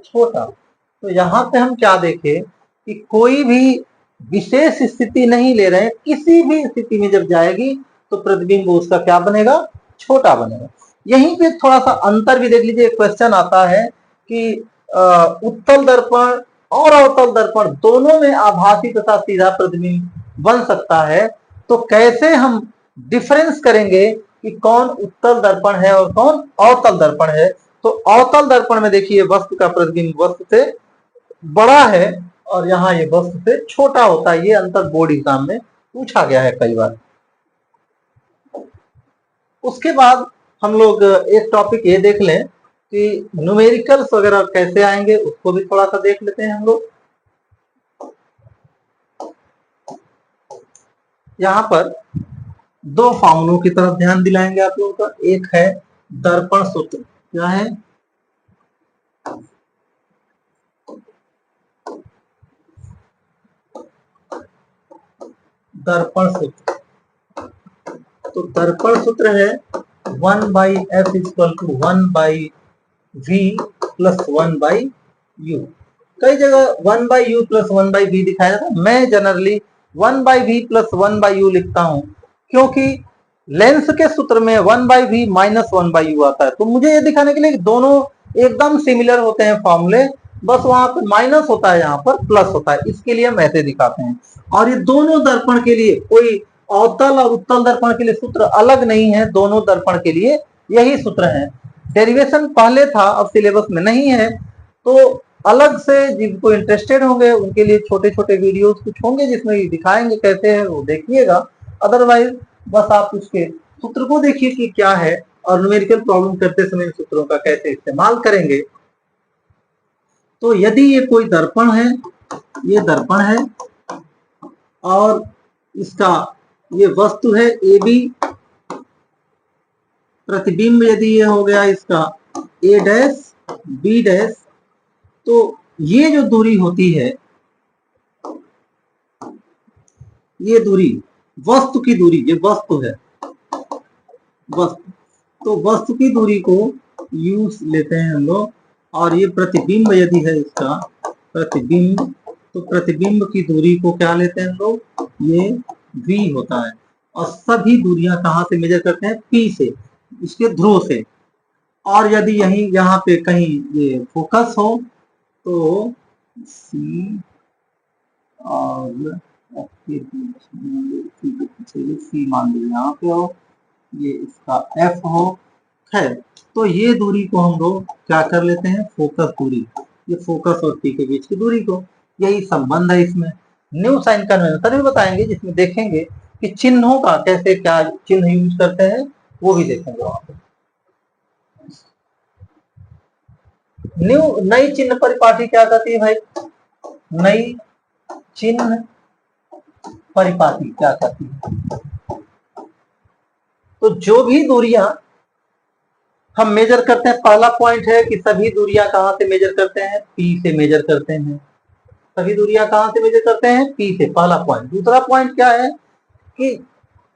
छोटा। तो यहाँ पे हम क्या देखें कि कोई भी विशेष स्थिति नहीं ले रहे हैं, किसी भी स्थिति में जब जाएगी तो प्रतिबिंब उसका क्या बनेगा, छोटा बनेगा। यहीं पे थोड़ा सा अंतर भी देख लीजिए। क्वेश्चन आता है कि उत्तल दर्पण और अवतल दर्पण दोनों में आभासी तथा सीधा प्रतिबिंब बन सकता है, तो कैसे हम डिफरेंस करेंगे कि कौन उत्तल दर्पण है और कौन अवतल दर्पण है। तो अवतल दर्पण में देखिए वस्तु का प्रतिबिंब वस्तु से बड़ा है और यहाँ ये वस्तु से छोटा होता है। ये अंतर बोर्ड एग्जाम में पूछा गया है कई बार। उसके बाद हम लोग एक टॉपिक ये देख लें कि न्यूमेरिकल्स वगैरह कैसे आएंगे, उसको भी थोड़ा सा देख लेते हैं हम लोग। यहाँ पर दो फॉर्मूलों की तरफ ध्यान दिलाएंगे आप लोगों का। एक है दर्पण सूत्र, क्या है, दर्पण सूत्र। तो दर्पण सूत्र है 1/f = 1/v + 1/u। कई जगह 1/u + 1/v दिखाया जाता है, मैं जनरली 1/v + 1/u लिखता हूं, क्योंकि लेंस के सूत्र में 1/v - 1/u आता है। तो मुझे ये दिखाने के लिए कि दोनों एकदम सिमिलर होते हैं फॉर्मूले, बस वहां पर माइनस होता है, यहाँ पर प्लस होता है, इसके लिए हम ऐसे दिखाते हैं। और ये दोनों दर्पण के लिए, कोई अवतल और उत्तल दर्पण के लिए सूत्र अलग नहीं है, दोनों दर्पण के लिए यही सूत्र है। डेरिवेशन पहले था, अब सिलेबस में नहीं है, तो अलग से जिनको इंटरेस्टेड होंगे उनके लिए छोटे छोटे वीडियोस कुछ होंगे जिसमें दिखाएंगे कैसे है, वो देखिएगा। अदरवाइज बस आप उसके सूत्र को देखिए कि क्या है और न्यूमेरिकल प्रॉब्लम करते समय इन सूत्रों का कैसे इस्तेमाल करेंगे। तो यदि ये कोई दर्पण है, ये दर्पण है और इसका ये वस्तु है ए बी, प्रतिबिंब यदि ये हो गया इसका ए डैश बी डैश, तो ये जो दूरी होती है, ये दूरी वस्तु की दूरी, ये वस्तु है वस्तु, तो वस्तु की दूरी को यू लेते हैं हम लोग, और ये प्रतिबिंब यदि है इसका प्रतिबिंब, तो प्रतिबिंब की दूरी को क्या लेते हैं हम लोग, ये v होता है। और सभी दूरियां कहां से मेजर करते हैं, P से, इसके ध्रुव से। और यदि यहीं यहाँ पे कहीं ये फोकस हो तो C और C मान लीजिए यहाँ पे हो, ये इसका F हो, है। तो ये दूरी को हम लोग क्या कर लेते हैं, फोकस दूरी, ये फोकस और P के बीच की दूरी को, यही संबंध है इसमें। न्यू साइन कन्वेंशन भी बताएंगे जिसमें देखेंगे कि चिन्हों का कैसे क्या चिन्ह यूज करते हैं, वो भी देखेंगे वहां पे। न्यू नई चिन्ह परिपाटी क्या कहती है भाई, नई चिन्ह परिपाटी क्या कहती है, तो जो भी दूरियां हम मेजर करते हैं, पहला पॉइंट है कि सभी दूरियां कहां से मेजर करते हैं, P से मेजर करते हैं। सभी दूरियां कहां से मेजर करते हैं, P से, पहला पॉइंट। दूसरा पॉइंट क्या है कि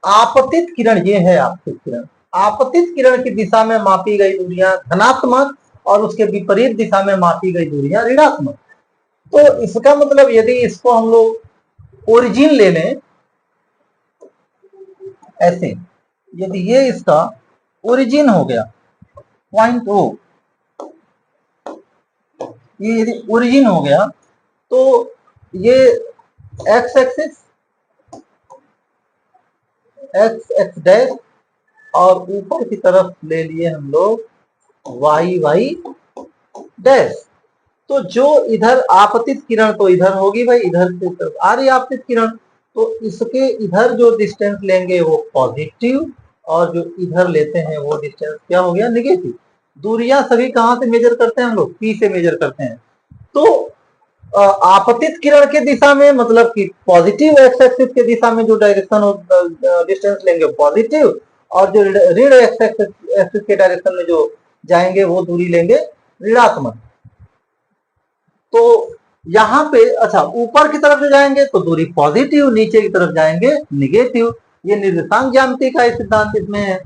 आपतित किरण, ये है आपतित किरण, आपतित किरण की दिशा में मापी गई दूरियां धनात्मक और उसके विपरीत दिशा में मापी गई दूरियां ऋणात्मक। तो इसका मतलब यदि इसको हम लोग ओरिजिन ले लें ऐसे, यदि ये इसका ओरिजिन हो गया पॉइंट ओ, ये यदि ओरिजिन हो गया तो ये एक्स एक्सिस, एक्स डैश, और ऊपर की तरफ ले लिए हम लोग वाई वाई डैश। तो जो इधर आपतित किरण तो इधर होगी भाई, इधर की तरफ आ रही आपतित किरण, तो इसके इधर जो डिस्टेंस लेंगे वो पॉजिटिव, और जो इधर लेते हैं वो डिस्टेंस क्या हो गया, नेगेटिव। दूरियां सभी कहां से मेजर करते हैं हम लोग, P से मेजर करते हैं। तो आपतित किरण के दिशा में मतलब कि पॉजिटिव एक्स एक्सिस के दिशा में जो डायरेक्शन डिस्टेंस लेंगे पॉजिटिव, और जो ऋण एक्स एक्सिस के डायरेक्शन में जो जाएंगे वो दूरी लेंगे ऋणात्मक। तो यहाँ पे अच्छा ऊपर की तरफ जो जाएंगे तो दूरी पॉजिटिव, नीचे की तरफ जाएंगे निगेटिव। ये निर्देशांक ज्यामिति का सिद्धांत इसमें है।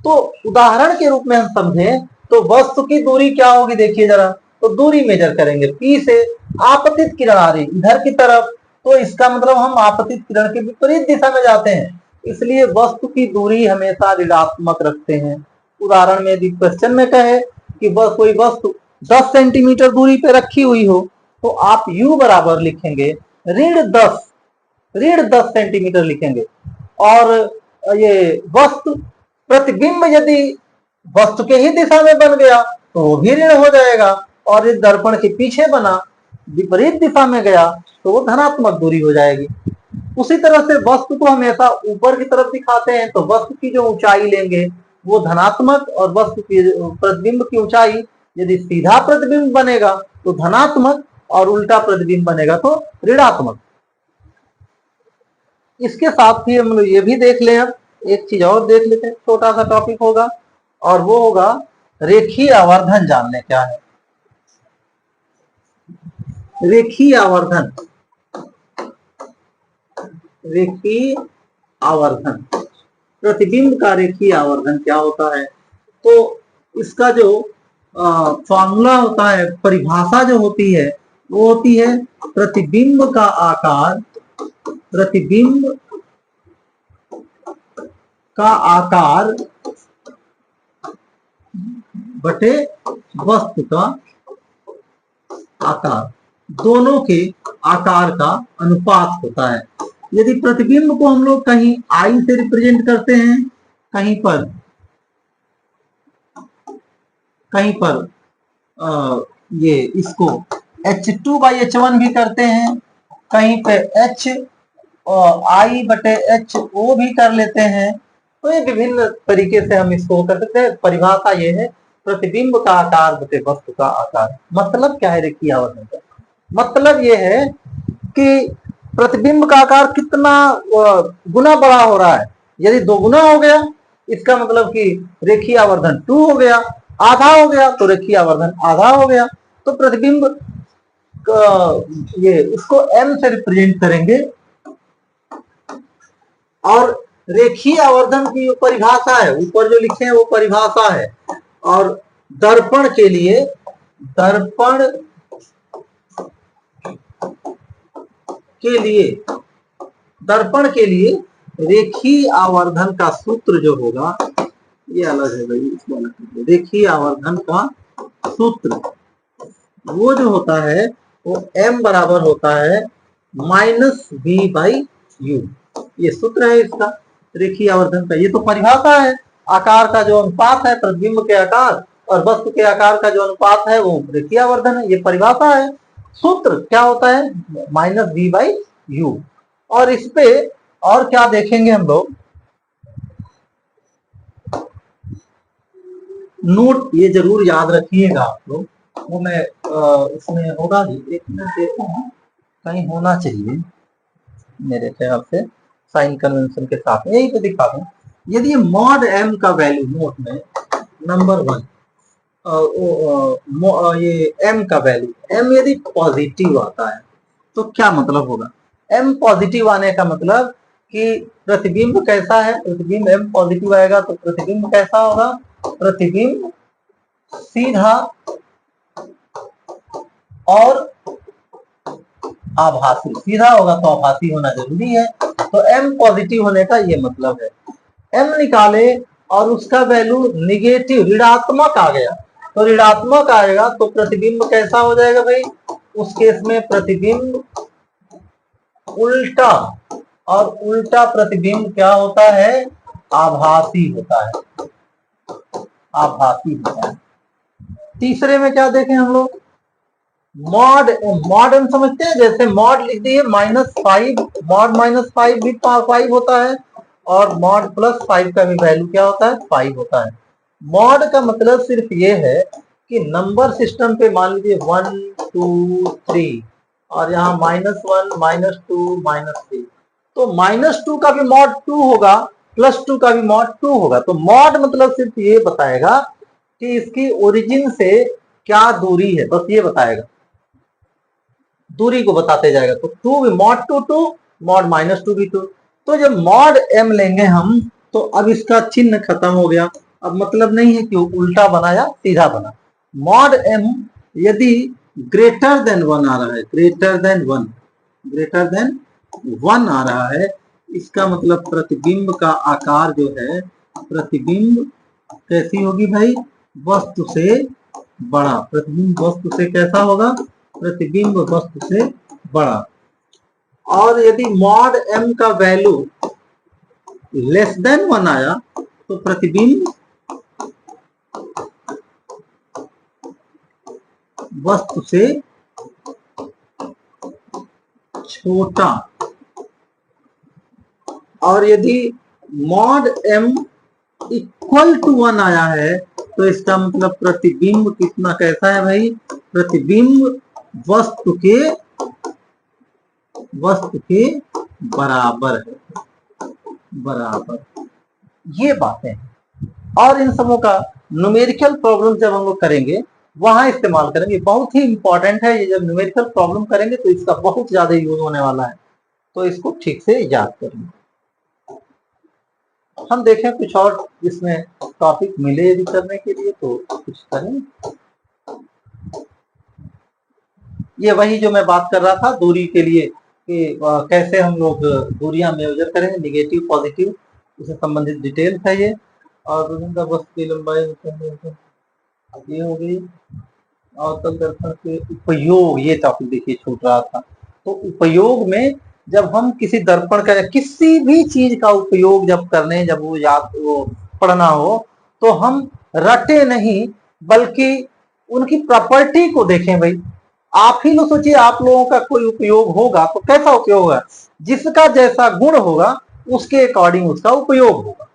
तो उदाहरण के रूप में हम समझे तो वस्तु की दूरी क्या होगी, देखिए जरा, तो दूरी मेजर करेंगे P से, आपतित किरण आ रही इधर की तरफ, तो इसका मतलब हम आपतित किरण के विपरीत दिशा में जाते हैं, इसलिए वस्तु की दूरी हमेशा ऋणात्मक रखते हैं। उदाहरण में यदि क्वेश्चन में कहे कि कोई वस्तु 10 सेंटीमीटर दूरी पे रखी हुई हो, तो आप U बराबर लिखेंगे ऋण 10 सेंटीमीटर लिखेंगे। और ये वस्तु प्रतिबिंब यदि वस्तु के ही दिशा में बन गया तो वो भी ऋण हो जाएगा, और इस दर्पण के पीछे बना विपरीत दिशा में गया तो वो धनात्मक दूरी हो जाएगी। उसी तरह से वस्तु को हमेशा ऊपर की तरफ दिखाते हैं, तो वस्तु की जो ऊंचाई लेंगे वो धनात्मक, और वस्तु की प्रतिबिंब की ऊंचाई यदि सीधा प्रतिबिंब बनेगा तो धनात्मक, और उल्टा प्रतिबिंब बनेगा तो ऋणात्मक। इसके साथ ही हम लोग ये भी देख लें, अब एक चीज और देख लेते हैं, छोटा सा टॉपिक होगा, और वो होगा रेखीय आवर्धन जानने क्या है। रेखीय आवर्धन, रेखीय आवर्धन, प्रतिबिंब का रेखीय आवर्धन क्या होता है। तो इसका जो फॉर्मूला होता है, परिभाषा जो होती है वो होती है प्रतिबिंब का आकार, प्रतिबिंब का आकार बटे वस्तु का आकार, दोनों के आकार का अनुपात होता है। यदि प्रतिबिंब को हम लोग कहीं I से रिप्रेजेंट करते हैं, कहीं पर ये इसको H2/H1 भी करते हैं, कहीं पे H और I/H O भी कर लेते हैं, तो ये विभिन्न तरीके से हम इसको कर सकते हैं। परिभाषा ये है प्रतिबिंब का आकार बटे वस्तु का आकार। मतलब क्या है रेखीय आवर्धन का? मतलब ये है कि प्रतिबिंब का आकार कितना गुना बड़ा हो रहा है। यदि 2 गुना हो गया इसका मतलब कि रेखीय आवर्धन 2 हो गया, आधा हो गया तो रेखीय आवर्धन आधा हो गया। तो प्रतिबिंब ये इसको m से रिप्रेजेंट करेंगे और रेखीय आवर्धन की जो परिभाषा है ऊपर जो लिखे हैं वो परिभाषा है। और दर्पण के लिए दर्पण के लिए रेखीय आवर्धन का सूत्र जो होगा ये अलग है भाई, इसको अलग कीजिए। रेखीय आवर्धन का सूत्र वो जो होता है वो m बराबर होता है -v/u। ये सूत्र है इसका रेखीय आवर्धन का। ये तो परिभाषा है। आकार का जो अनुपात है प्रतिबिंब के आकार और वस्तु के आकार का जो अनुपात है वो रेखीय आवर्धन है। ये परिभाषा है। सूत्र क्या होता है? -v/u। और इस पे और क्या देखेंगे हम लोग, नोट ये जरूर याद रखिएगा आप लोग। वो मैं उसमें होगा भी, एक मिनट देखता हूँ कहीं होना चाहिए मेरे ख्याल से साइन कन्वेंशन के साथ यही पे दिखा दूं। यदि मॉड m का वैल्यू नोट में नंबर 1 ये m का वैल्यू m यदि पॉजिटिव आता है तो क्या मतलब होगा? m पॉजिटिव आने का मतलब कि प्रतिबिंब कैसा है? प्रतिबिंब m पॉजिटिव आएगा तो प्रतिबिंब कैसा होगा? प्रतिबिंब सीधा और आभासी। सीधा होगा तो आभासी होना जरूरी है। तो m पॉजिटिव होने का ये मतलब है। m निकाले और उसका वैल्यू निगेटिव ऋणात्मक आ गया तो ऋणात्मक आएगा तो प्रतिबिंब कैसा हो जाएगा भाई? उस केस में प्रतिबिंब उल्टा, और उल्टा प्रतिबिंब क्या होता है? आभासी होता है। आभासी होता है। तीसरे में क्या देखें हम लोग? मॉड हम समझते हैं, जैसे मॉड लिख दिए -5, मॉड -5 भी 5 होता है और मॉड +5 का भी वैल्यू क्या होता है? 5 होता है। मॉड का मतलब सिर्फ ये है कि नंबर सिस्टम पे मान लीजिए 1 2 3 और यहाँ -1 -2 -3 तो -2 का भी मॉड 2 होगा, +2 का भी मॉड 2 होगा। तो मॉड मतलब सिर्फ ये बताएगा कि इसकी ओरिजिन से क्या दूरी है, बस ये बताएगा, दूरी को बताते जाएगा। तो 2 भी मॉड 2 मॉड -2 भी 2। तो जब मॉड m लेंगे हम तो अब इसका चिन्ह खत्म हो गया। अब मतलब नहीं है कि वो उल्टा बना या सीधा बना। मॉड m यदि ग्रेटर देन 1 आ रहा है, ग्रेटर देन 1 आ रहा है, इसका मतलब प्रतिबिंब का आकार जो है, प्रतिबिंब कैसी होगी भाई? वस्तु से बड़ा। प्रतिबिंब वस्तु से कैसा होगा? प्रतिबिंब वस्तु से बड़ा। और यदि मॉड m का वैल्यू लेस देन 1 आया तो प्रतिबिंब वस्तु से छोटा। और यदि मॉड m इक्वल टू 1 आया है तो इसका मतलब प्रतिबिंब कितना कैसा है भाई? प्रतिबिंब वस्तु के बराबर है, बराबर। ये बातें हैं और इन सबों का न्यूमेरिकल प्रॉब्लम जब हम लोग करेंगे वहां इस्तेमाल करेंगे। बहुत ही इंपॉर्टेंट है ये। जब न्यूमेरिकल प्रॉब्लम करेंगे तो इसका बहुत ज्यादा यूज होने वाला है, तो इसको ठीक से याद करेंगे। हम देखें कुछ और इसमें टॉपिक मिले यदि करने के लिए तो कुछ करें। ये वही जो मैं बात कर रहा था दूरी के लिए कि कैसे हम लोग दूरियां मेजर करेंगे, निगेटिव पॉजिटिव, इससे संबंधित डिटेल्स है ये। और वस्तु की लंबाई ये हो गई। और तब दर्पण के उपयोग, ये टॉपिक देखिए छूट रहा था। तो उपयोग में जब हम किसी दर्पण का या किसी भी चीज का उपयोग जब करने, जब वो याद वो पढ़ना हो तो हम रटे नहीं बल्कि उनकी प्रॉपर्टी को देखें। भाई आप ही लोग सोचिए, आप लोगों का कोई उपयोग होगा तो कैसा उपयोग होगा? जिसका जैसा गुण होगा उसके अकॉर्डिंग उसका उपयोग होगा।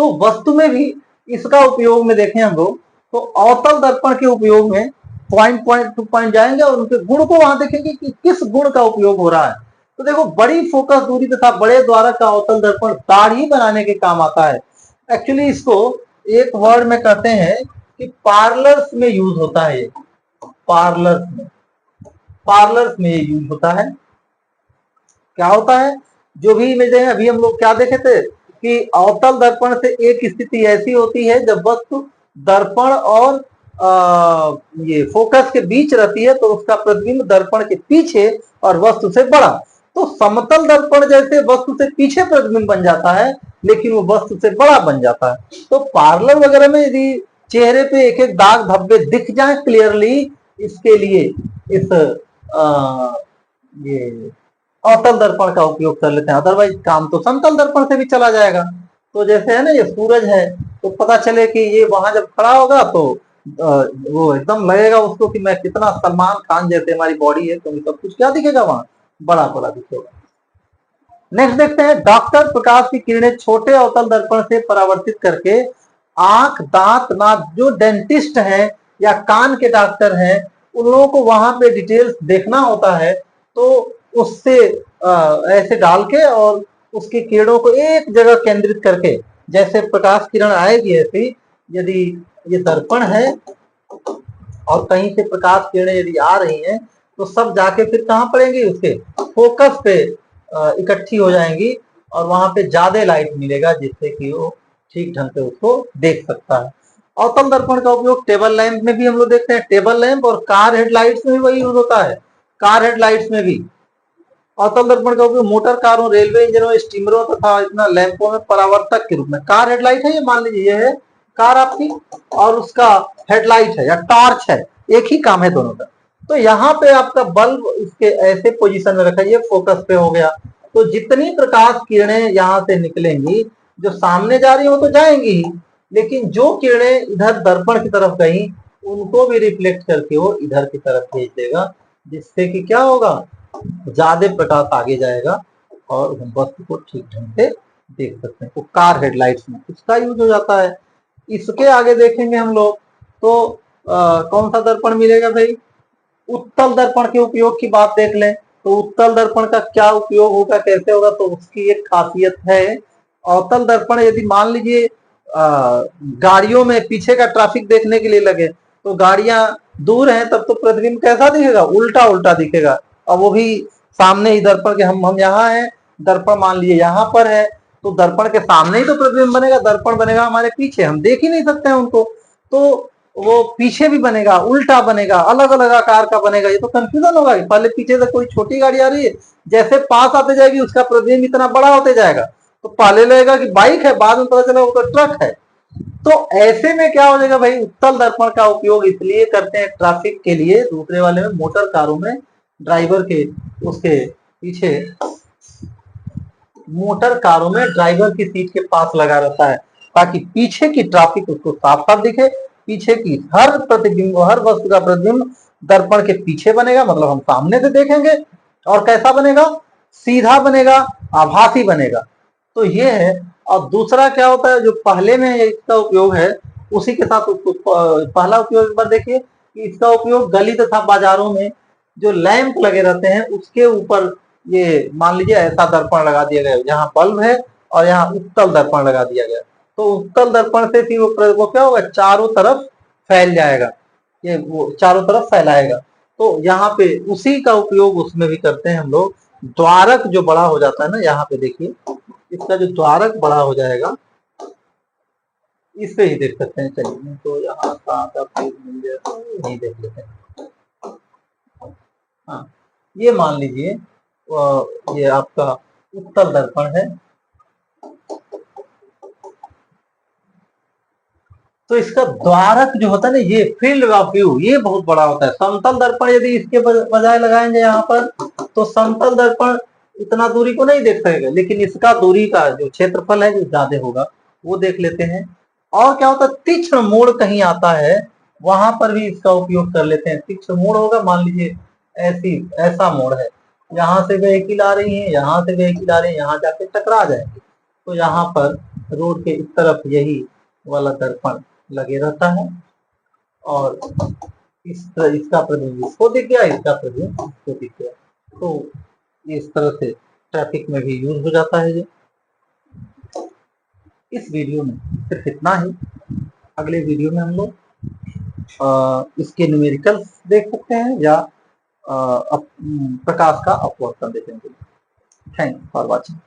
तो वस्तु में भी इसका उपयोग में देखें हम लोग तो अवतल दर्पण के उपयोग में पॉइंट पॉइंट टू पॉइंट जाएंगे और उनके गुण को वहां देखेंगे कि किस गुण का उपयोग हो रहा है। तो देखो, बड़ी फोकस दूरी तथा बड़े द्वारक का अवतल दर्पण दाढ़ी बनाने के काम आता है। एक्चुअली इसको एक वर्ड में कहते हैं कि पार्लर्स में यूज होता है। पार्लर्स में ये यूज होता है। क्या होता है, जो भी इमेजें अभी हम लोग क्या देखे थे कि अवतल दर्पण से एक स्थिति ऐसी होती है जब वस्तु दर्पण और ये फोकस के बीच रहती है, तो उसका प्रतिबिंब दर्पण के पीछे और वस्तु से बड़ा। तो समतल दर्पण जैसे वस्तु से पीछे प्रतिबिंब बन जाता है, लेकिन वो वस्तु से बड़ा बन जाता है। तो पार्लर वगैरह में यदि चेहरे पे एक एक दाग धब्बे दिख जाए क्लियरली, इसके लिए इस ये अवतल दर्पण का उपयोग कर लेते हैं। अदरवाइज काम तो समतल दर्पण से भी चला जाएगा। तो जैसे है ना, ये सूरज है, तो पता चले कि ये वहां जब खड़ा होगा तो वो एकदम लगेगा उसको कि मैं कितना सलमान खान जैसे हमारी बॉडी है, तो सब कुछ क्या दिखेगा वहां, बड़ा बड़ा दिखेगा। नेक्स्ट देखते हैं, डॉक्टर प्रकाश की किरणें छोटे अवतल दर्पण से परावर्तित करके आंख, दांत, नाक, जो डेंटिस्ट हैं या कान के डॉक्टर हैं, उन लोगों को वहां पे डिटेल्स देखना होता है, तो उससे ऐसे डाल के और उसकी किरणों को एक जगह केंद्रित करके, जैसे प्रकाश किरण आएगी ऐसी, यदि ये दर्पण है और कहीं से प्रकाश किरणें यदि आ रही हैं, तो सब जाके फिर कहाँ पड़ेंगी, उसके फोकस पे इकट्ठी हो जाएंगी और वहां पे ज्यादा लाइट मिलेगा, जिससे कि वो ठीक ढंग से उसको देख सकता है। अवतल दर्पण का उपयोग टेबल लैंप में भी हम लोग देखते हैं। टेबल लैंप और कार हेडलाइट्स में भी वही यूज होता है। कार हेडलाइट्स में भी अवतल दर्पण का उपयोग मोटर कारों, रेलवे इंजनों, स्टीमरों तथा इतना लैंपों में परावर्तक के रूप में। कार हेडलाइट है, ये मान लीजिए ये है कार आपकी, और उसका हेडलाइट है या टॉर्च है, एक ही काम है दोनों का। तो यहाँ पे आपका बल्ब इसके ऐसे पोजीशन में रखा, ये फोकस पे हो गया, तो जितनी प्रकाश किरणें यहाँ से निकलेंगी, जो सामने जा रही हो तो जाएंगी ही, लेकिन जो किरणें इधर दर्पण की तरफ गई, उनको भी रिफ्लेक्ट करके वो इधर की तरफ भेज देगा, जिससे कि क्या होगा, ज्यादा प्रकाश आगे जाएगा और हम वस्तु को ठीक ढंग से देख सकते हैं। तो कार हेडलाइट्स में इसका यूज हो जाता है। इसके आगे देखेंगे हम लोग तो कौन सा दर्पण मिलेगा भाई, उत्तल दर्पण के उपयोग की बात देख लें। तो उत्तल दर्पण का क्या उपयोग होगा, कैसे होगा, तो उसकी एक खासियत है। अवतल दर्पण यदि मान लीजिए गाड़ियों में पीछे का ट्रैफिक देखने के लिए लगे, तो गाड़ियां दूर हैं, तब तो प्रतिबिंब कैसा दिखेगा, उल्टा उल्टा दिखेगा, और वो भी सामने ही दर्पण के, हम यहाँ हैं, दर्पण मान लीजिए यहाँ पर है, तो दर्पण के सामने ही तो प्रतिबिंब बनेगा, दर्पण बनेगा हमारे पीछे, हम देख ही नहीं सकते हैं उनको, तो वो पीछे भी बनेगा, उल्टा बनेगा, अलग अलग आकार का बनेगा। ये तो कंफ्यूजन होगा कि पहले पीछे से कोई छोटी गाड़ी आ रही है, जैसे पास आते जाएगी उसका प्रतिबिंब इतना बड़ा होते जाएगा, तो पहले लगेगा कि बाइक है, बाद में पता चला वो तो ट्रक है। तो ऐसे में क्या हो जाएगा भाई, उत्तल दर्पण का उपयोग इसलिए करते हैं ट्रैफिक के लिए, दूसरे वाले में मोटर कारों में ड्राइवर के उसके पीछे, मोटर कारों में ड्राइवर की सीट के पास लगा रहता है, ताकि पीछे की ट्रैफिक उसको साफ साफ दिखे। पीछे की हर प्रतिबिंब, हर वस्तु का प्रतिबिंब दर्पण के पीछे बनेगा, मतलब हम सामने से देखेंगे, और कैसा बनेगा, सीधा बनेगा, आभासी बनेगा। तो ये है। और दूसरा क्या होता है, जो पहले में इसका उपयोग है, उसी के साथ उसको पहला उपयोग एक बार देखिए कि इसका उपयोग गली तथा बाजारों में जो लैंप लगे रहते हैं उसके ऊपर, ये मान लीजिए ऐसा दर्पण लगा दिया गया, यहाँ बल्ब है और यहाँ उत्तल दर्पण लगा दिया गया, तो उत्तल दर्पण से फिर वो क्या होगा, चारों तरफ फैल जाएगा, ये वो चारों तरफ फैलाएगा। तो यहाँ पे उसी का उपयोग उसमें भी करते हैं हम लोग। द्वारक जो बड़ा हो जाता है ना, यहाँ पे देखिए इसका जो द्वारक बड़ा हो जाएगा, इससे ही देख सकते हैं। चलिए तो यहाँ का पेज मिल जाए, यही देख लेते हैं। हाँ, ये मान लीजिए ये आपका उत्तल दर्पण है, तो इसका द्वारक जो होता है ना, ये फील्ड ऑफ व्यू, ये बहुत बड़ा होता है। समतल दर्पण यदि इसके बजाय लगाएंगे यहाँ पर, तो समतल दर्पण इतना दूरी को नहीं देख सकेगा, लेकिन इसका दूरी का जो क्षेत्रफल है जो ज्यादा होगा, वो देख लेते हैं। और क्या होता है, तीक्ष्ण मोड़ कहीं आता है, वहां पर भी इसका उपयोग कर लेते हैं। तीक्ष्ण मोड़ होगा, मान लीजिए ऐसा मोड़ है, यहाँ से व्हीकल आ रही है, यहाँ से व्हीकल आ रही है, यहाँ जाके टकरा जाएंगे, तो यहाँ पर रोड के इस तरफ यही वाला दर्पण लगे रहता है और इसका प्रतिबिंब इसको दिख गया, इसका प्रतिबिंब इसको दिख गया, तो इस तरह से ट्रैफिक में भी यूज हो जाता है। ये इस वीडियो में सिर्फ इतना ही। अगले वीडियो में हम लोग इसके न्यूमेरिकल्स देख सकते हैं या प्रकाश का अपवर्तन देखेंगे। Thanks for watching.